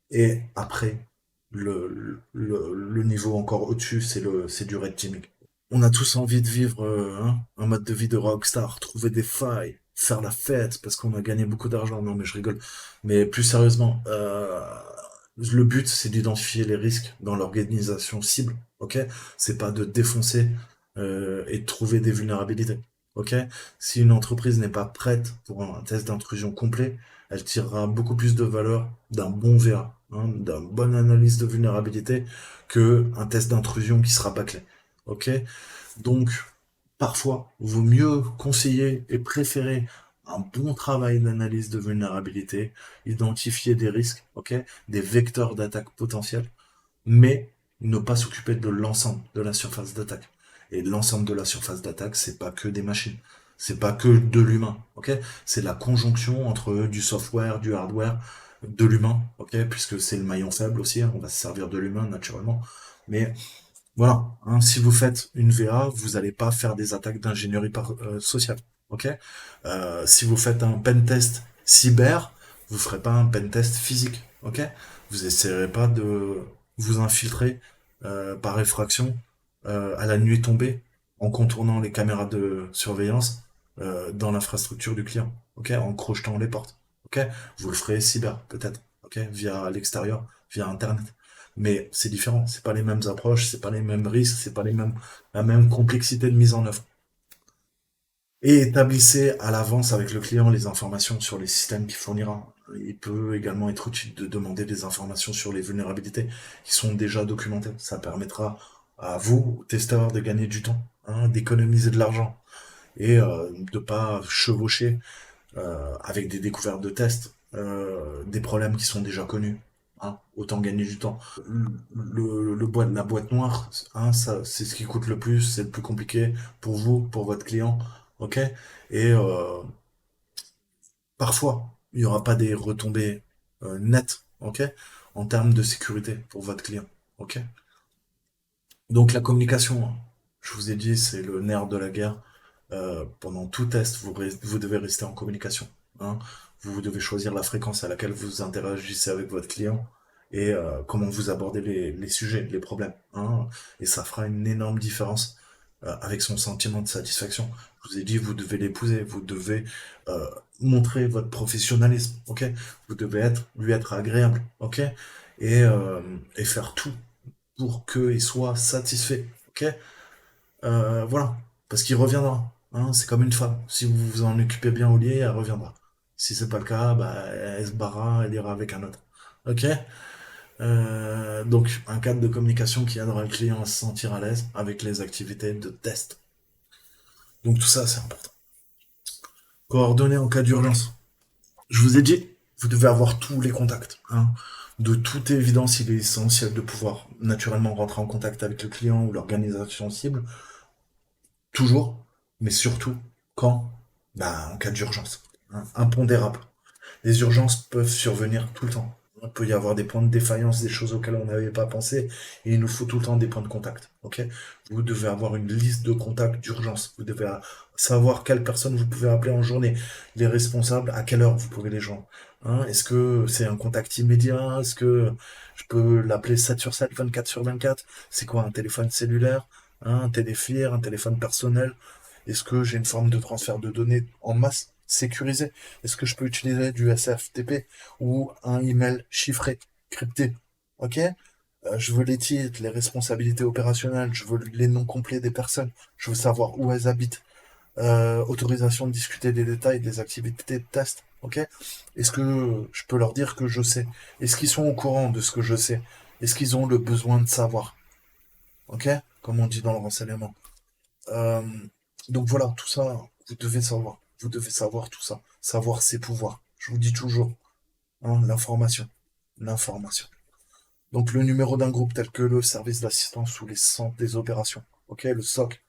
Et après, le niveau encore au-dessus, c'est du red teaming. On a tous envie de vivre hein, un mode de vie de rockstar, trouver des failles, faire la fête parce qu'on a gagné beaucoup d'argent. Non, mais je rigole. Mais plus sérieusement, le but, c'est d'identifier les risques dans l'organisation cible. Ok, c'est pas de défoncer et de trouver des vulnérabilités. Ok, si une entreprise n'est pas prête pour un test d'intrusion complet, elle tirera beaucoup plus de valeur d'un bon VA, hein, d'un bonne analyse de vulnérabilité, que un test d'intrusion qui sera bâclé. Ok, donc, parfois, vaut mieux conseiller et préférer un bon travail d'analyse de vulnérabilité, identifier des risques, ok, des vecteurs d'attaque potentiels, mais ne pas s'occuper de l'ensemble de la surface d'attaque. Et l'ensemble de la surface d'attaque, c'est pas que des machines, c'est pas que de l'humain, ok, c'est la conjonction entre du software, du hardware, de l'humain, ok, puisque c'est le maillon faible aussi, hein, on va se servir de l'humain naturellement, mais voilà, hein, si vous faites une VA, vous n'allez pas faire des attaques d'ingénierie sociale. Ok. Si vous faites un pen test cyber, vous ferez pas un pen test physique. Ok. Vous essayerez pas de vous infiltrer par effraction à la nuit tombée en contournant les caméras de surveillance dans l'infrastructure du client. Ok. En crochetant les portes. Ok. Vous le ferez cyber peut-être. Ok. Via l'extérieur, via Internet. Mais c'est différent, c'est pas les mêmes approches, c'est pas les mêmes risques, c'est pas la même complexité de mise en œuvre. Et établissez à l'avance avec le client les informations sur les systèmes qu'il fournira. Il peut également être utile de demander des informations sur les vulnérabilités qui sont déjà documentées. Ça permettra à vous, testeurs, de gagner du temps, hein, d'économiser de l'argent et de pas chevaucher avec des découvertes de tests des problèmes qui sont déjà connus. Hein, autant gagner du temps. La boîte noire, hein, ça, c'est ce qui coûte le plus, c'est le plus compliqué pour vous, pour votre client, ok? Et parfois, il n'y aura pas des retombées nettes, ok? En termes de sécurité pour votre client, ok? Donc la communication, hein, je vous ai dit, c'est le nerf de la guerre. Pendant tout test, vous devez rester en communication, hein. Vous devez choisir la fréquence à laquelle vous interagissez avec votre client et comment vous abordez les sujets, les problèmes, hein. Et ça fera une énorme différence avec son sentiment de satisfaction. Je vous ai dit, vous devez l'épouser, vous devez euh, montrer votre professionnalisme, ok? Vous devez lui être agréable, ok? Et, euh, et faire tout pour qu'il soit satisfait, ok? Voilà, parce qu'il reviendra, hein, c'est comme une femme. Si vous vous en occupez bien au lit, elle reviendra. Si c'est pas le cas, bah, elle se barra, elle ira avec un autre. Ok? Donc, un cadre de communication qui aidera le client à se sentir à l'aise avec les activités de test. Donc, tout ça, c'est important. Coordonner en cas d'urgence. Je vous ai dit, vous devez avoir tous les contacts, hein. De toute évidence, il est essentiel de pouvoir naturellement rentrer en contact avec le client ou l'organisation cible, toujours, mais surtout quand, bah, en cas d'urgence, hein, impondérable. Les urgences peuvent survenir tout le temps. Il peut y avoir des points de défaillance, des choses auxquelles on n'avait pas pensé, et il nous faut tout le temps des points de contact. Ok? Vous devez avoir une liste de contacts d'urgence. Vous devez savoir quelles personnes vous pouvez appeler en journée, les responsables, à quelle heure vous pouvez les joindre. Hein, est-ce que c'est un contact immédiat? Est-ce que je peux l'appeler 7 sur 7, 24 sur 24? C'est quoi un téléphone cellulaire? Hein, un téléphone, un téléphone personnel? Est-ce que j'ai une forme de transfert de données en masse sécurisée? Est-ce que je peux utiliser du SFTP ou un email chiffré, crypté? Ok? Je veux les titres, les responsabilités opérationnelles, je veux les noms complets des personnes, je veux savoir où elles habitent, autorisation de discuter des détails des activités de test. Ok? Est-ce que je peux leur dire que je sais? Est-ce qu'ils sont au courant de ce que je sais? Est-ce qu'ils ont le besoin de savoir? Ok? Comme on dit dans le renseignement. Euh, donc voilà, tout ça, vous devez savoir. Vous devez savoir tout ça. Savoir ses pouvoirs. Je vous dis toujours, hein, l'information. L'information. Donc le numéro d'un groupe tel que le service d'assistance ou les centres des opérations. Ok, le SOC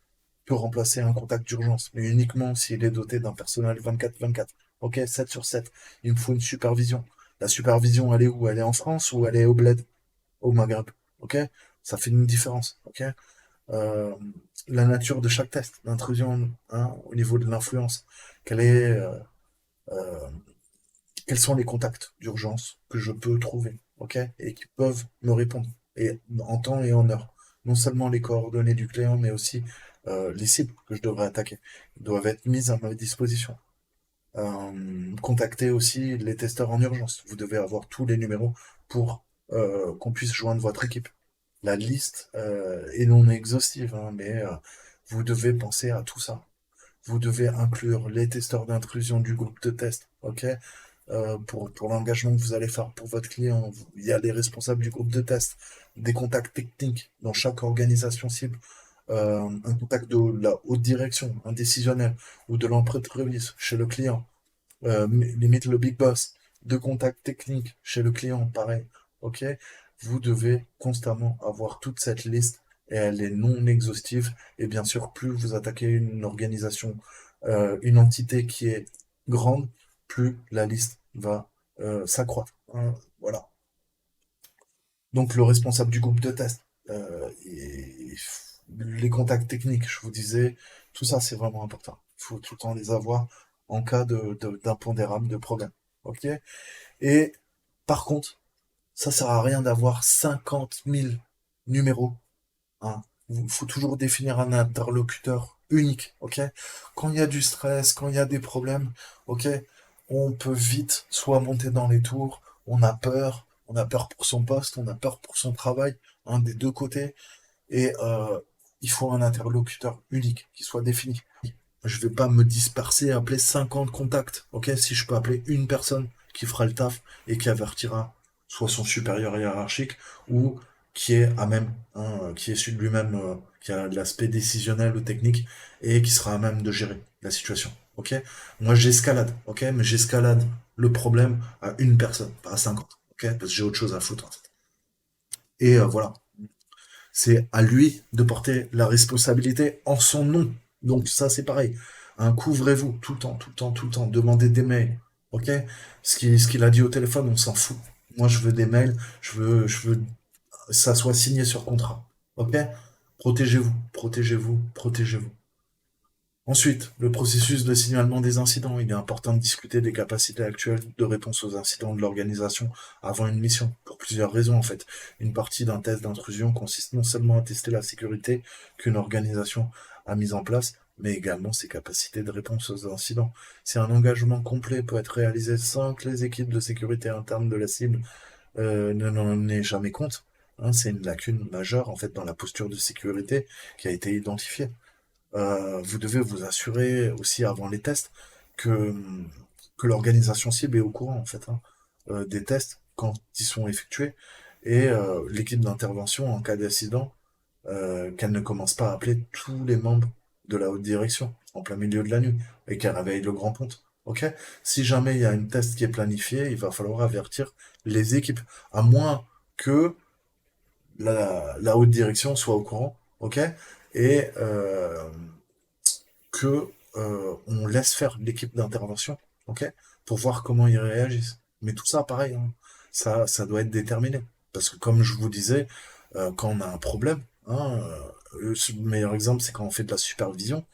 peut remplacer un contact d'urgence, mais uniquement s'il est doté d'un personnel 24/24. Ok, 7 sur 7. Il me faut une supervision. La supervision, elle est où? Elle est en France ou elle est au bled, au Maghreb? Ok, ça fait une différence. Ok, euh, la nature de chaque test, l'intrusion, hein, au niveau de l'influence. Quelle est, euh, quels sont les contacts d'urgence que je peux trouver, ok, et qui peuvent me répondre, et en temps et en heure. Non seulement les coordonnées du client, mais aussi les cibles que je devrais attaquer doivent être mises à ma disposition. Contactez aussi les testeurs en urgence. Vous devez avoir tous les numéros pour qu'on puisse joindre votre équipe. La liste est non exhaustive, hein, mais vous devez penser à tout ça. Vous devez inclure les testeurs d'intrusion du groupe de test, ok? Pour l'engagement que vous allez faire pour votre client. Il y a les responsables du groupe de test, des contacts techniques dans chaque organisation cible, un contact de la haute direction, un décisionnel, ou de l'entreprise chez le client, limite le big boss, de contacts techniques chez le client, pareil. Ok? Vous devez constamment avoir toute cette liste et elle est non exhaustive. Et bien sûr, plus vous attaquez une organisation, une entité qui est grande, plus la liste va s'accroître, hein. Voilà. Donc le responsable du groupe de test, les contacts techniques, je vous disais, tout ça c'est vraiment important. Il faut tout le temps les avoir en cas d'impondérable, de problème. Ok? Et par contre, ça sert à rien d'avoir 50 000 numéros, hein. Il faut toujours définir un interlocuteur unique. Ok? Quand il y a du stress, quand il y a des problèmes, ok, on peut vite soit monter dans les tours, on a peur pour son poste, on a peur pour son travail, un des deux côtés, et il faut un interlocuteur unique qui soit défini. Je vais pas me disperser, appeler 50 contacts, ok? Si je peux appeler une personne qui fera le taf et qui avertira soit son supérieur hiérarchique ou qui est à même, hein, qui est celui de lui-même, qui a l'aspect décisionnel ou technique et qui sera à même de gérer la situation, ok? Moi j'escalade, ok? Mais j'escalade le problème à une personne, pas à 50, ok? Parce que j'ai autre chose à foutre en fait. Et voilà, c'est à lui de porter la responsabilité en son nom. Donc ça, c'est pareil. Hein, couvrez-vous tout le temps, tout le temps, tout le temps. Demandez des mails. Ok? Ce qu'il a dit au téléphone, on s'en fout. Moi, je veux des mails. Je veux que ça soit signé sur contrat. Ok? Protégez-vous, protégez-vous, protégez-vous. Ensuite, le processus de signalement des incidents. Il est important de discuter des capacités actuelles de réponse aux incidents de l'organisation avant une mission, pour plusieurs raisons en fait. Une partie d'un test d'intrusion consiste non seulement à tester la sécurité qu'une organisation a mis en place, mais également ses capacités de réponse aux incidents. Si un engagement complet peut être réalisé sans que les équipes de sécurité interne de la cible ne n'en aient jamais compte, hein, c'est une lacune majeure en fait dans la posture de sécurité qui a été identifiée. Vous devez vous assurer aussi avant les tests que, que l'organisation cible est au courant en fait, hein, des tests quand ils sont effectués et l'équipe d'intervention en cas d'incident, qu'elle ne commence pas à appeler tous les membres de la haute direction en plein milieu de la nuit et qu'elle réveille le grand ponte. Ok? Si jamais il y a une test qui est planifiée, il va falloir avertir les équipes, à moins que la haute direction soit au courant, ok? Et que on laisse faire l'équipe d'intervention, ok, pour voir comment ils réagissent. Mais tout ça, pareil, hein, ça doit être déterminé. Parce que comme je vous disais, quand on a un problème, hein, le meilleur exemple, c'est quand on fait de la supervision,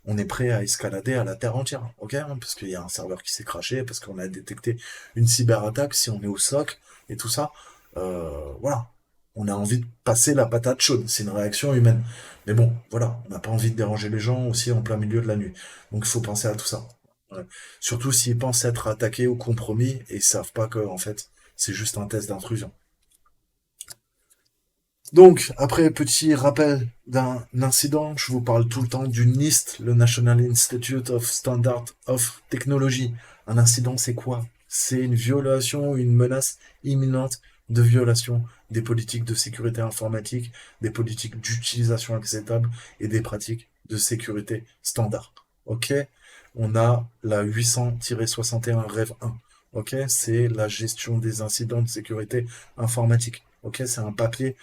on est prêt à escalader à la terre entière, ok, hein, parce qu'il y a un serveur qui s'est crashé, parce qu'on a détecté une cyberattaque, si on est au SOC et tout ça, voilà. On a envie de passer la patate chaude, c'est une réaction humaine. Mais bon, voilà, on n'a pas envie de déranger les gens aussi en plein milieu de la nuit. Donc il faut penser à tout ça. Ouais. Surtout s'ils pensent être attaqués ou compromis et ils savent pas que, en fait, c'est juste un test d'intrusion. Donc, après, petit rappel d'un incident, je vous parle tout le temps du NIST, le National Institute of Standard of Technology. Un incident, c'est quoi? C'est une violation ou une menace imminente de violation des politiques de sécurité informatique, des politiques d'utilisation acceptable et des pratiques de sécurité standard. Ok? On a la 800-61 REV 1. Ok? C'est la gestion des incidents de sécurité informatique. Ok? C'est un papier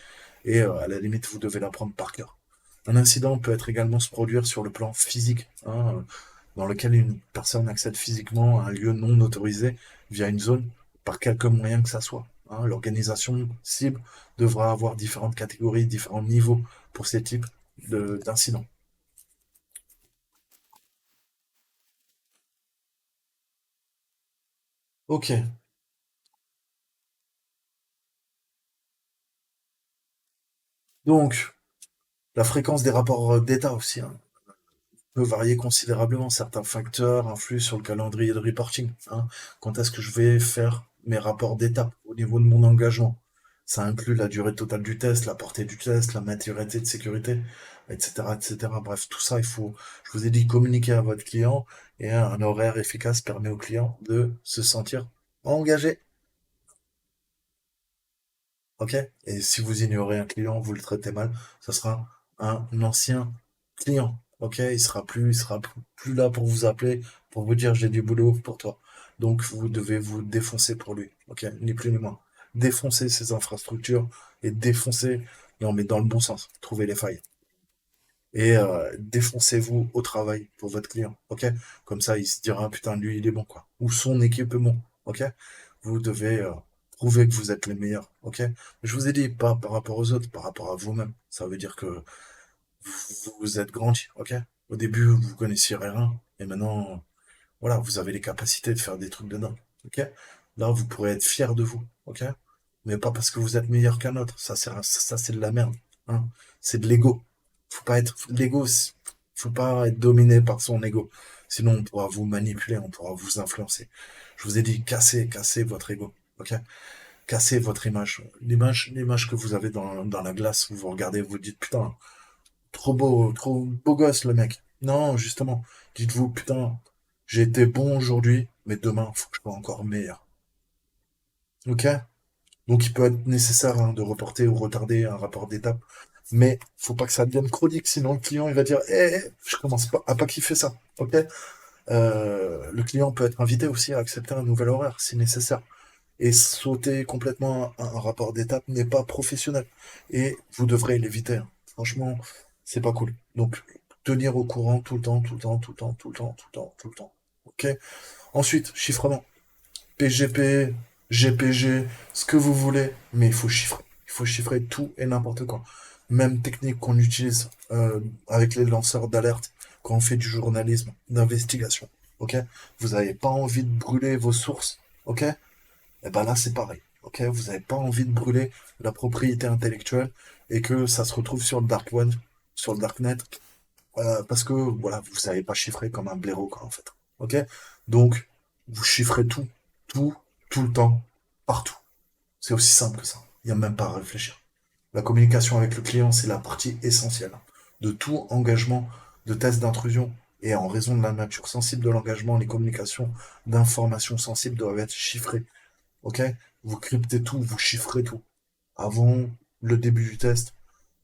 et à la limite, vous devez l'apprendre par cœur. Un incident peut être également se produire sur le plan physique, hein, dans lequel une personne accède physiquement à un lieu non autorisé via une zone, par quelque moyen que ça soit. Hein. L'organisation cible devra avoir différentes catégories, différents niveaux pour ces types d'incidents. Ok, donc la fréquence des rapports d'état aussi, hein, peut varier considérablement. Certains facteurs influent sur le calendrier de reporting, hein. Quand est-ce que je vais faire mes rapports d'étape au niveau de mon engagement? Ça inclut la durée totale du test, la portée du test, la maturité de sécurité, etc., etc. Bref, tout ça, je vous ai dit, communiquer à votre client et un horaire efficace permet au client de se sentir engagé. Ok? Et si vous ignorez un client, vous le traitez mal, ça sera un ancien client. Ok? Il sera plus là pour vous appeler, pour vous dire j'ai du boulot pour toi. Donc vous devez vous défoncer pour lui. Ok? Ni plus ni moins. Défoncer ses infrastructures et défoncer, non mais dans le bon sens, trouver les failles. Et défoncez-vous au travail pour votre client. Ok? Comme ça, il se dira putain, lui il est bon quoi. Ou son équipe est bon. Ok? Vous devez prouver que vous êtes les meilleurs. Ok? Je vous ai dit pas par rapport aux autres, par rapport à vous-même. Ça veut dire que vous êtes grandi. Ok? Au début, vous connaissiez rien. Et maintenant, voilà, vous avez les capacités de faire des trucs de dingue. Ok? Là, vous pourrez être fier de vous. Ok? Mais pas parce que vous êtes meilleur qu'un autre. Ça c'est de la merde. Hein. C'est de l'ego. Faut pas être dominé par son ego. Sinon, on pourra vous manipuler, on pourra vous influencer. Je vous ai dit, cassez votre ego. Ok? Cassez votre image. L'image que vous avez dans la glace, vous vous regardez, vous dites, putain, trop beau gosse, le mec. Non, justement, dites-vous, putain, j'ai été bon aujourd'hui, mais demain, faut que je sois encore meilleur. Ok? Donc il peut être nécessaire hein, de reporter ou retarder un rapport d'étape, mais faut pas que ça devienne chronique, sinon le client il va dire je commence pas à pas kiffer ça. Ok. Le client peut être invité aussi à accepter un nouvel horaire si nécessaire. Et sauter complètement un rapport d'étape n'est pas professionnel. Et vous devrez l'éviter. Hein. Franchement, c'est pas cool. Donc tenir au courant tout le temps, tout le temps, tout le temps, tout le temps, tout le temps, tout le temps. Ok. Ensuite, chiffrement. PGP, GPG, ce que vous voulez, mais il faut chiffrer. Il faut chiffrer tout et n'importe quoi. Même technique qu'on utilise avec les lanceurs d'alerte quand on fait du journalisme, d'investigation. Ok? Vous n'avez pas envie de brûler vos sources. Ok? Et ben là, c'est pareil. Ok? Vous n'avez pas envie de brûler la propriété intellectuelle et que ça se retrouve sur le dark web, sur le darknet. parce que voilà, vous savez pas chiffrer comme un blaireau, quoi, en fait. Ok? Donc, vous chiffrez tout, tout, tout le temps, partout. C'est aussi simple que ça. Il n'y a même pas à réfléchir. La communication avec le client, c'est la partie essentielle de tout engagement de test d'intrusion. Et en raison de la nature sensible de l'engagement, les communications d'informations sensibles doivent être chiffrées. Ok? Vous cryptez tout, vous chiffrez tout. Avant le début du test,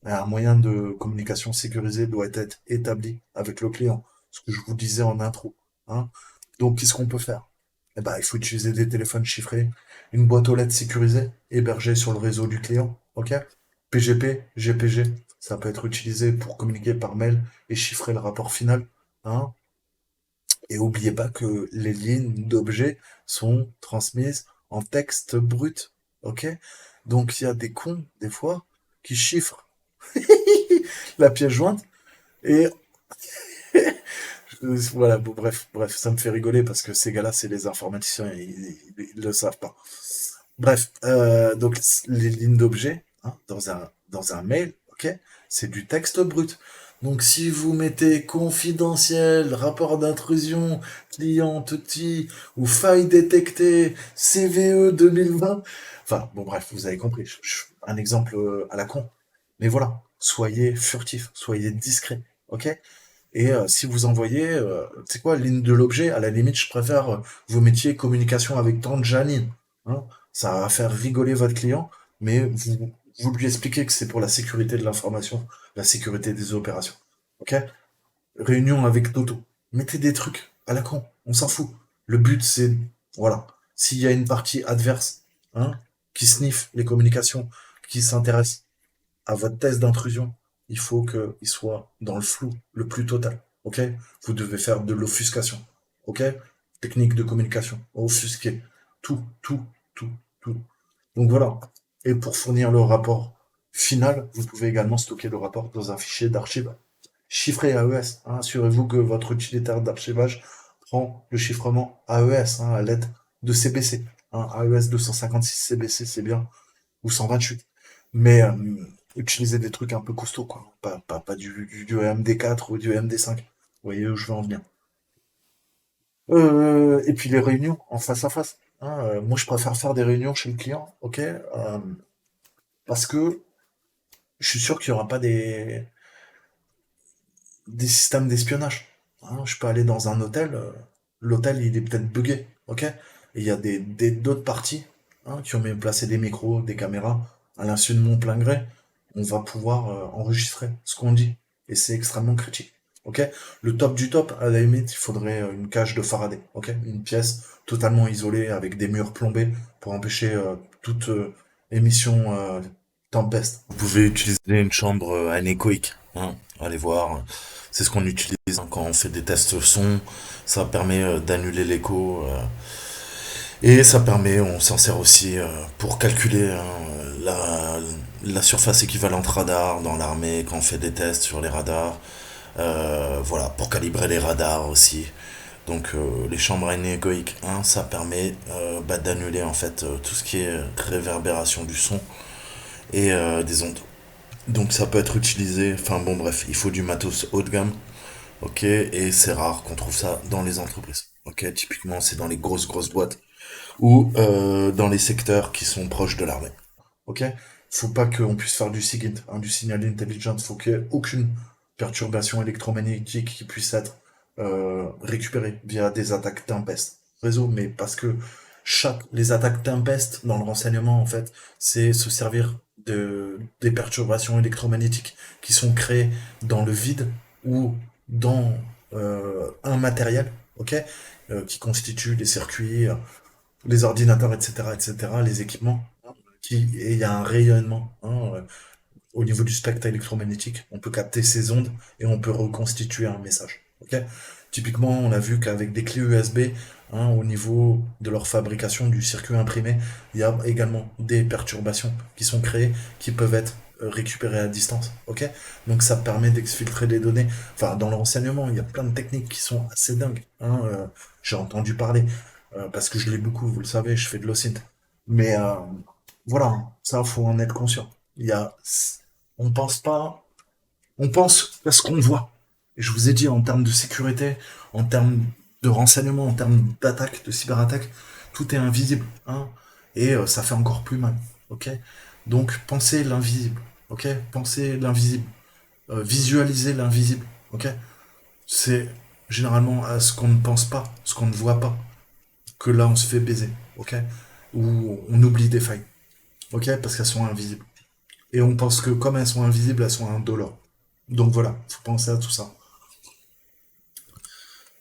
un moyen de communication sécurisé doit être établi avec le client. Ce que je vous disais en intro. Hein. Donc, qu'est-ce qu'on peut faire? Eh ben, il faut utiliser des téléphones chiffrés, une boîte aux lettres sécurisée, hébergée sur le réseau du client. OK? PGP, GPG, ça peut être utilisé pour communiquer par mail et chiffrer le rapport final. Hein. Et n'oubliez pas que les lignes d'objets sont transmises en texte brut. OK? Donc, il y a des cons, des fois, qui chiffrent la pièce jointe et voilà, bon, bref, ça me fait rigoler parce que ces gars-là, c'est les informaticiens, ils le savent pas. Bref, donc les lignes d'objets hein, dans un mail, ok, c'est du texte brut. Donc si vous mettez confidentiel, rapport d'intrusion, client petit ou faille détectée, CVE 2020, enfin bon bref, vous avez compris, un exemple à la con. Mais voilà, soyez furtif, soyez discret, ok? Et si vous envoyez, tu sais quoi, ligne de l'objet, à la limite, je préfère vos métiers communication avec 30 Janine. Hein. Ça va faire rigoler votre client, mais vous lui expliquez que c'est pour la sécurité de l'information, la sécurité des opérations. Ok? Réunion avec Toto. Mettez des trucs à la con, on s'en fout. Le but, c'est, voilà, s'il y a une partie adverse, hein, qui sniffe les communications, qui s'intéresse à votre test d'intrusion, il faut qu'il soit dans le flou le plus total. Ok? Vous devez faire de l'offuscation. Ok? Technique de communication. Offusquer. Tout, tout, tout, tout. Donc voilà. Et pour fournir le rapport final, vous pouvez également stocker le rapport dans un fichier d'archive chiffré AES. Hein. Assurez-vous que votre utilitaire d'archivage prend le chiffrement AES hein, à l'aide de CBC. Hein. AES 256 CBC, c'est bien. Ou 128. Mais utiliser des trucs un peu costauds, quoi. Pas du MD4 ou du MD5. Vous voyez où je veux en venir. Et puis les réunions en face à face. Hein, moi, je préfère faire des réunions chez le client, ok, parce que je suis sûr qu'il n'y aura pas des systèmes d'espionnage. Hein, je peux aller dans un hôtel, l'hôtel il est peut-être buggé, ok? Et il y a d'autres parties hein, qui ont même placé des micros, des caméras, à l'insu de mon plein gré. On va pouvoir enregistrer ce qu'on dit. Et c'est extrêmement critique. Ok? Le top du top, à la limite, il faudrait une cage de Faraday. Ok? Une pièce totalement isolée avec des murs plombés pour empêcher toute émission tempête. Vous pouvez utiliser une chambre anéchoïque. Hein, allez voir. C'est ce qu'on utilise hein, quand on fait des tests son. Ça permet d'annuler l'écho. Et ça permet, on s'en sert aussi pour calculer hein, la surface équivalente radar dans l'armée quand on fait des tests sur les radars. Voilà, pour calibrer les radars aussi. Donc les chambres anéchoïques, hein, ça permet d'annuler en fait tout ce qui est réverbération du son et des ondes. Donc ça peut être utilisé, enfin bon bref, il faut du matos haut de gamme, ok, et c'est rare qu'on trouve ça dans les entreprises. Ok, typiquement c'est dans les grosses boîtes ou dans les secteurs qui sont proches de l'armée. Ok, faut pas qu'on puisse faire du SIGINT, hein, du signal intelligent, faut qu'il n'y ait aucune perturbation électromagnétique qui puisse être récupérée via des attaques Tempest réseau, mais parce que les attaques Tempest dans le renseignement en fait, c'est se servir des perturbations électromagnétiques qui sont créées dans le vide ou dans un matériel, ok, qui constitue les circuits, les ordinateurs, etc., les équipements, et il y a un rayonnement au niveau du spectre électromagnétique. On peut capter ces ondes et on peut reconstituer un message. Ok. Typiquement, on a vu qu'avec des clés USB, hein, au niveau de leur fabrication du circuit imprimé, il y a également des perturbations qui sont créées, qui peuvent être récupérées à distance. Ok. Donc ça permet d'exfiltrer des données. Enfin, dans le renseignement, il y a plein de techniques qui sont assez dingues. Hein, j'ai entendu parler parce que je l'ai beaucoup. Vous le savez, je fais de l'OSINT. Mais voilà, ça faut en être conscient. Il y a, on pense pas, on pense à ce qu'on voit. Et je vous ai dit, en termes de sécurité, en termes de renseignement, en termes d'attaque, de cyberattaque, tout est invisible, hein, et ça fait encore plus mal, ok? Donc, pensez l'invisible, ok? Pensez l'invisible, visualisez l'invisible, ok? C'est généralement à ce qu'on ne pense pas, ce qu'on ne voit pas, que là on se fait baiser, ok? Ou on oublie des failles, ok? Parce qu'elles sont invisibles. Et on pense que comme elles sont invisibles, elles sont indolores. Donc voilà, faut penser à tout ça.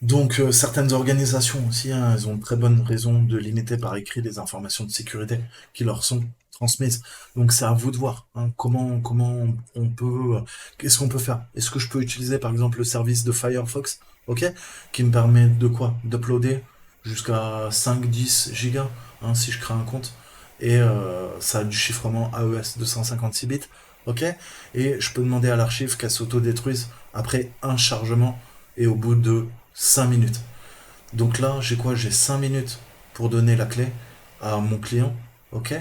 Donc certaines organisations aussi, hein, elles ont de très bonnes raisons de limiter par écrit les informations de sécurité qui leur sont transmises. Donc c'est à vous de voir, hein, comment on peut, qu'est-ce qu'on peut faire. Est-ce que je peux utiliser par exemple le service de Firefox, ok, qui me permet de quoi? D'uploader jusqu'à 5-10 gigas, hein, si je crée un compte, et ça a du chiffrement AES 256 bits, ok, et je peux demander à l'archive qu'elle s'auto-détruise après un chargement et au bout de 5 minutes. Donc là, j'ai quoi? J'ai 5 minutes pour donner la clé à mon client, ok?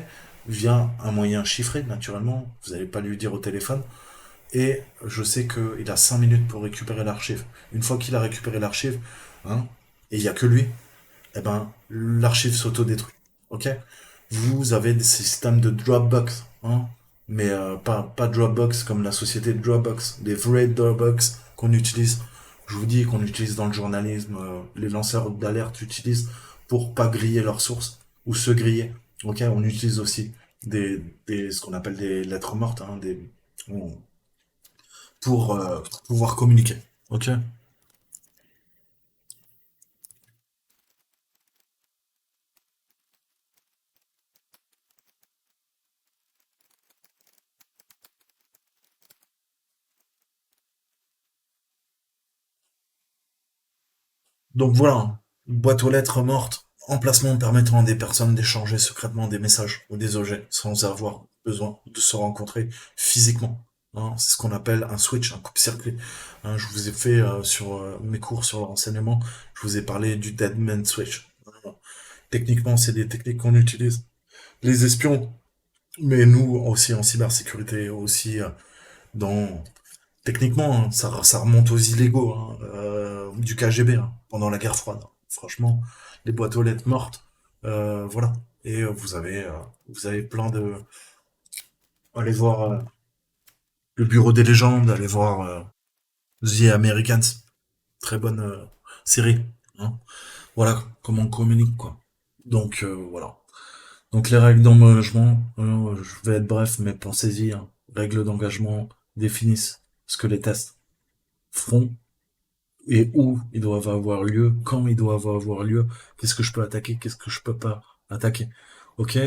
Via un moyen chiffré, naturellement. Vous n'allez pas lui dire au téléphone. Et je sais qu'il a 5 minutes pour récupérer l'archive. Une fois qu'il a récupéré l'archive, hein, et il n'y a que lui, eh ben, l'archive s'auto-détruit. Ok? Vous avez des systèmes de Dropbox, hein, mais pas Dropbox comme la société Dropbox, des vrais Dropbox qu'on utilise. Je vous dis qu'on utilise dans le journalisme, les lanceurs d'alerte utilisent pour pas griller leurs sources ou se griller. Ok? On utilise aussi ce qu'on appelle des lettres mortes, hein, pour pouvoir communiquer. Ok? Donc voilà, boîte aux lettres morte, emplacement permettant à des personnes d'échanger secrètement des messages ou des objets sans avoir besoin de se rencontrer physiquement. Hein, c'est ce qu'on appelle un switch, un coupe-circuit. Hein, je vous ai fait sur mes cours sur le renseignement, je vous ai parlé du dead man switch. Voilà. Techniquement, c'est des techniques qu'on utilise. Les espions, mais nous aussi en cybersécurité, aussi dans techniquement, hein, ça remonte aux illégaux, hein, du KGB, hein, pendant la guerre froide. Franchement, les boîtes aux lettres mortes, voilà. Et vous avez plein de... Allez voir le Bureau des légendes, allez voir The Americans, très bonne série. Hein. Voilà comment on communique, quoi. Donc voilà. Donc les règles d'engagement, je vais être bref, mais pensez-y. Hein. Règles d'engagement définissent ce que les tests font et où ils doivent avoir lieu, quand ils doivent avoir lieu, qu'est-ce que je peux attaquer, qu'est-ce que je peux pas attaquer. Ok?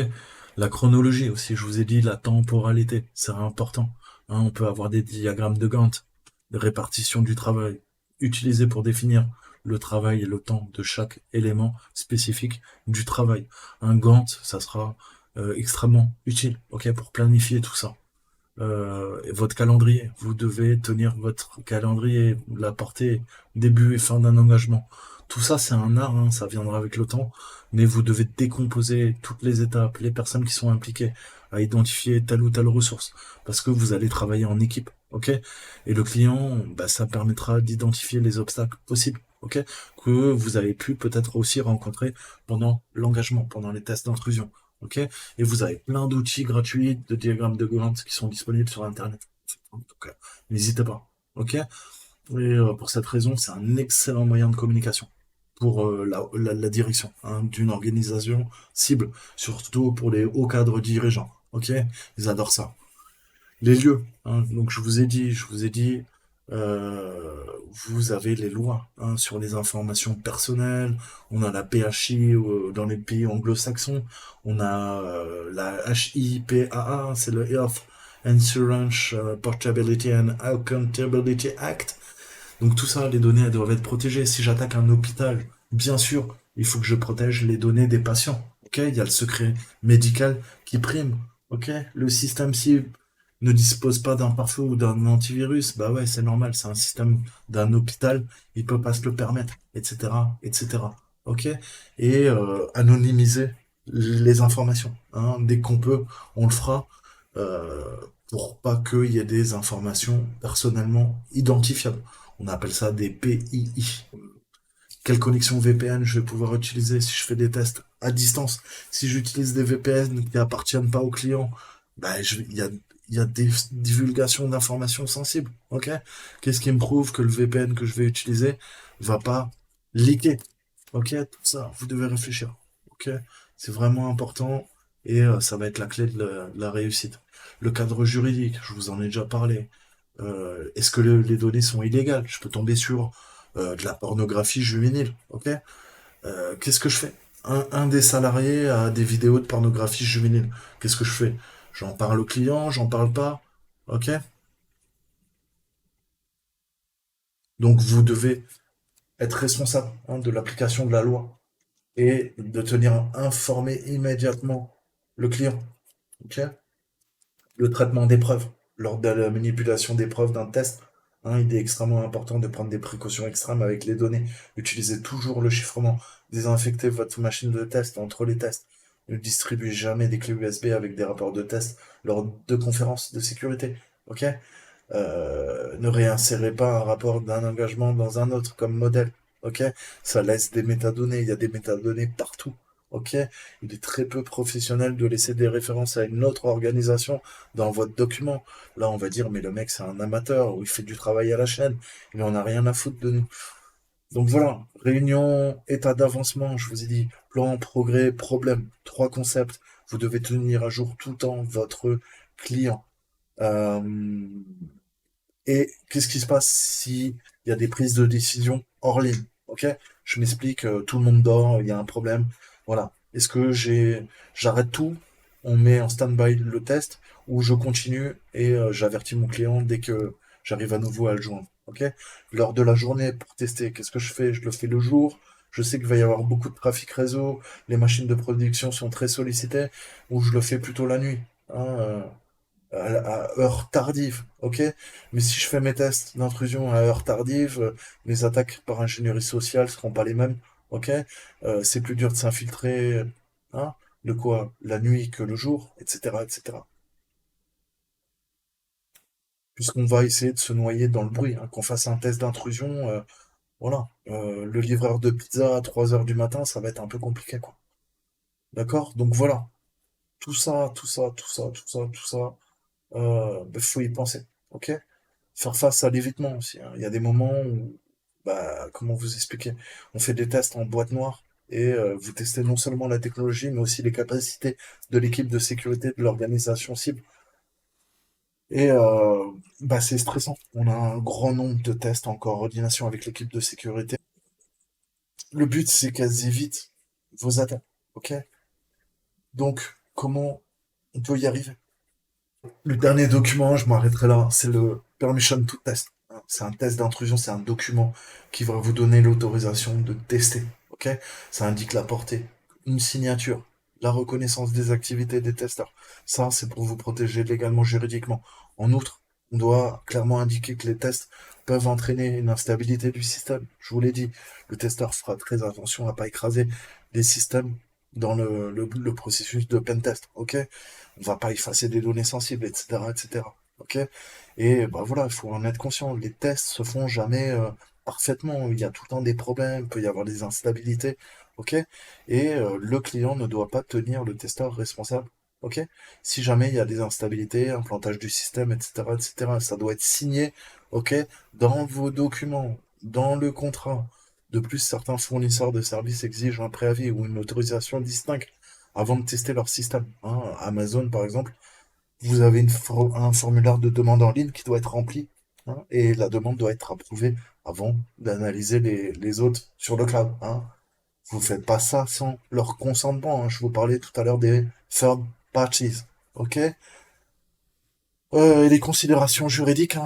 La chronologie aussi, je vous ai dit, la temporalité, c'est important. Hein, on peut avoir des diagrammes de Gantt, de répartition du travail, utilisés pour définir le travail et le temps de chaque élément spécifique du travail. Un Gantt, ça sera extrêmement utile, ok, pour planifier tout ça. Votre calendrier. Vous devez tenir votre calendrier, la portée, début et fin d'un engagement. Tout ça, c'est un art, hein, ça viendra avec le temps, mais vous devez décomposer toutes les étapes, les personnes qui sont impliquées, à identifier telle ou telle ressource, parce que vous allez travailler en équipe, ok? Et le client, bah, ça permettra d'identifier les obstacles possibles, ok? Que vous avez pu peut-être aussi rencontrer pendant l'engagement, pendant les tests d'intrusion, ok? Et vous avez plein d'outils gratuits de diagrammes de Gantt qui sont disponibles sur Internet. Donc, n'hésitez pas. Ok? Et pour cette raison, c'est un excellent moyen de communication pour la direction, hein, d'une organisation cible, surtout pour les hauts cadres dirigeants. Ok? Ils adorent ça. Les lieux, hein, donc je vous ai dit, euh, vous avez les lois, hein, sur les informations personnelles. On a la PHI dans les pays anglo-saxons. On a la HIPAA, c'est le Health Insurance Portability and Accountability Act. Donc tout ça, les données, elles doivent être protégées. Si j'attaque un hôpital, bien sûr, il faut que je protège les données des patients. Ok, il y a le secret médical qui prime. Ok, le système cible ne dispose pas d'un pare-feu ou d'un antivirus. Bah ouais, c'est normal, c'est un système d'un hôpital, il peut pas se le permettre, etc., etc. Ok, et anonymiser les informations. Hein. Dès qu'on peut, on le fera. euh, pour pas qu'il y ait des informations personnellement identifiables. On appelle ça des PII. Quelle connexion VPN je vais pouvoir utiliser si je fais des tests à distance? Si j'utilise des VPN qui appartiennent pas au client, bah, il y a des divulgations d'informations sensibles, ok? Qu'est-ce qui me prouve que le VPN que je vais utiliser va pas leaker? Ok, tout ça, vous devez réfléchir. Ok, c'est vraiment important et ça va être la clé de la réussite. Le cadre juridique, je vous en ai déjà parlé. Est-ce que les données sont illégales? Je peux tomber sur de la pornographie juvénile. Ok, qu'est-ce que je fais? Un des salariés a des vidéos de pornographie juvénile. Qu'est-ce que je fais? J'en parle au client, j'en parle pas. Ok, donc vous devez être responsable de l'application de la loi et de tenir informé immédiatement le client. Ok, le traitement des preuves. Lors de la manipulation des preuves d'un test, il est extrêmement important de prendre des précautions extrêmes avec les données. Utilisez toujours le chiffrement. Désinfectez votre machine de test entre les tests. Ne distribuez jamais des clés USB avec des rapports de test lors de conférences de sécurité. Ok, ne réinsérez pas un rapport d'un engagement dans un autre comme modèle. Ok, ça laisse des métadonnées. Il y a des métadonnées partout. Ok, il est très peu professionnel de laisser des références à une autre organisation dans votre document. Là, on va dire, mais le mec, c'est un amateur ou il fait du travail à la chaîne. Il en a rien à foutre de nous. Donc voilà, réunion, état d'avancement, je vous ai dit, plan, progrès, problème, trois concepts. Vous devez tenir à jour tout le temps votre client. Euh, et qu'est-ce qui se passe si il y a des prises de décision hors ligne? Ok? Je m'explique, tout le monde dort, il y a un problème. Voilà. Est-ce que j'arrête tout, on met en stand-by le test, ou je continue et j'avertis mon client dès que j'arrive à nouveau à le joindre. Ok? Lors de la journée pour tester, qu'est-ce que je fais? Je le fais le jour. Je sais qu'il va y avoir beaucoup de trafic réseau, les machines de production sont très sollicitées, ou je le fais plutôt la nuit. À heure tardive, ok? Mais si je fais mes tests d'intrusion à heure tardive, mes attaques par ingénierie sociale seront pas les mêmes, ok? C'est plus dur de s'infiltrer, hein? De quoi? La nuit que le jour, etc., etc. Puisqu'on va essayer de se noyer dans le bruit, qu'on fasse un test d'intrusion, voilà. Le livreur de pizza à 3 heures du matin, ça va être un peu compliqué, quoi. D'accord? Donc voilà. Tout ça, tout ça, tout ça, tout ça, tout ça, faut y penser, ok? Faire face à l'évitement aussi, hein. Il y a des moments où, bah, comment vous expliquer? On fait des tests en boîte noire et vous testez non seulement la technologie, mais aussi les capacités de l'équipe de sécurité de l'organisation cible. Et bah, c'est stressant. On a un grand nombre de tests en coordination avec l'équipe de sécurité. Le but, c'est qu'elles évitent vos attaques. Ok? Donc, comment on peut y arriver? Le dernier document, je m'arrêterai là, c'est le Permission to Test. C'est un test d'intrusion, c'est un document qui va vous donner l'autorisation de tester. Ok? Ça indique la portée, une signature, la reconnaissance des activités des testeurs. Ça, c'est pour vous protéger légalement, juridiquement. En outre, on doit clairement indiquer que les tests peuvent entraîner une instabilité du système. Je vous l'ai dit, le testeur fera très attention à pas écraser les systèmes dans le processus de pen test. Ok? On va pas effacer des données sensibles, etc., etc. Ok? Et bah voilà, il faut en être conscient. Les tests se font jamais parfaitement. Il y a tout le temps des problèmes, il peut y avoir des instabilités. Ok? Et le client ne doit pas tenir le testeur responsable. Ok? Si jamais il y a des instabilités, un plantage du système, etc., etc., ça doit être signé. Ok? Dans vos documents, dans le contrat. De plus, certains fournisseurs de services exigent un préavis ou une autorisation distincte avant de tester leur système. Amazon, par exemple, vous avez un formulaire de demande en ligne qui doit être rempli, et la demande doit être approuvée avant d'analyser les autres sur le cloud. Vous faites pas ça sans leur consentement. Je vous parlais tout à l'heure des third parties. Ok? Et les considérations juridiques,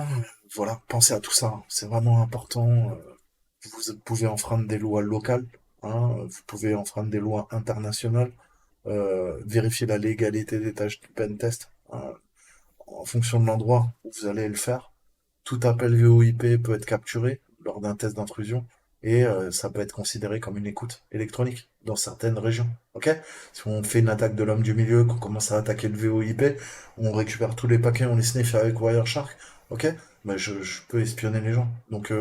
voilà, pensez à tout ça. C'est vraiment important. Vous pouvez enfreindre des lois locales, vous pouvez enfreindre des lois internationales. Vérifier la légalité des tâches du pen test, en fonction de l'endroit où vous allez le faire. Tout appel VoIP peut être capturé lors d'un test d'intrusion et ça peut être considéré comme une écoute électronique dans certaines régions. Ok? Si on fait une attaque de l'homme du milieu, qu'on commence à attaquer le VoIP, on récupère tous les paquets, on les sniffe avec Wireshark. ok? Mais je peux espionner les gens. Donc,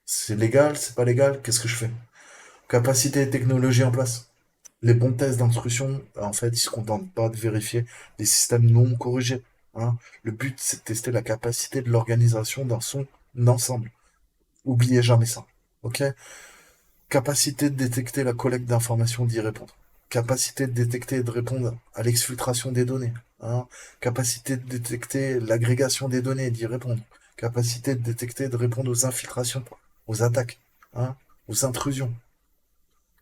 c'est légal, c'est pas légal, qu'est-ce que je fais? Capacité et technologie en place. Les bons tests d'instruction, en fait, ils se contentent pas de vérifier les systèmes non corrigés, hein. Le but, c'est de tester la capacité de l'organisation dans son ensemble. Oubliez jamais ça. Ok? Capacité de détecter la collecte d'informations, d'y répondre. Capacité de détecter et de répondre à l'exfiltration des données, hein. Capacité de détecter l'agrégation des données et d'y répondre. Capacité de détecter et de répondre aux infiltrations, aux attaques, hein, aux intrusions.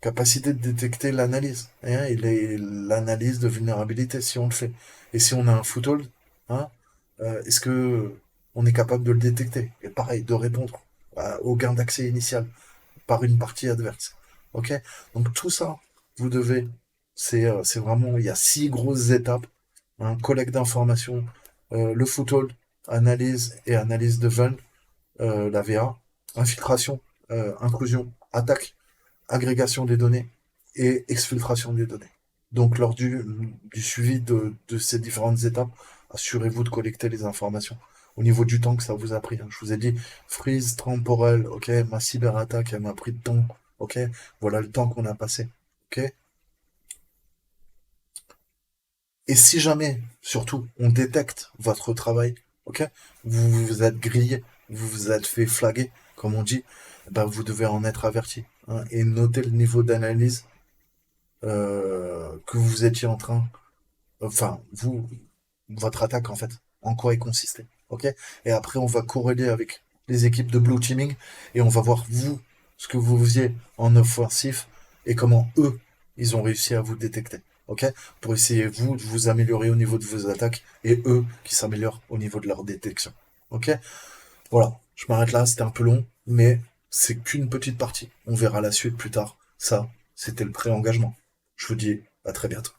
Capacité de détecter l'analyse, hein, l'analyse de vulnérabilité si on le fait. Et si on a un foothold, hein, est-ce que on est capable de le détecter? Et pareil, de répondre au gain d'accès initial par une partie adverse. Ok? Donc tout ça, vous devez, c'est vraiment, il y a 6 grosses étapes, hein, collecte d'informations, le foothold, analyse et analyse de vuln, la VA, infiltration, inclusion, attaque, agrégation des données et exfiltration des données. Donc lors du suivi de ces différentes étapes, assurez-vous de collecter les informations. Au niveau du temps que ça vous a pris, hein. Je vous ai dit, freeze temporel, ok, ma cyberattaque, elle m'a pris de temps, ok, voilà le temps qu'on a passé, ok. Et si jamais, surtout, on détecte votre travail, ok, vous vous êtes grillé, vous vous êtes fait flaguer, comme on dit, ben vous devez en être averti, hein, et noter le niveau d'analyse que vous étiez en train, enfin, votre attaque en fait, en quoi elle consistait, ok? Et après, on va corréler avec les équipes de blue teaming et on va voir vous, ce que vous faisiez en offensif et comment eux, ils ont réussi à vous détecter, ok? Pour essayer vous de vous améliorer au niveau de vos attaques et eux qui s'améliorent au niveau de leur détection, ok? Voilà, je m'arrête là, c'était un peu long, mais c'est qu'une petite partie. On verra la suite plus tard. Ça, c'était le pré-engagement. Je vous dis à très bientôt.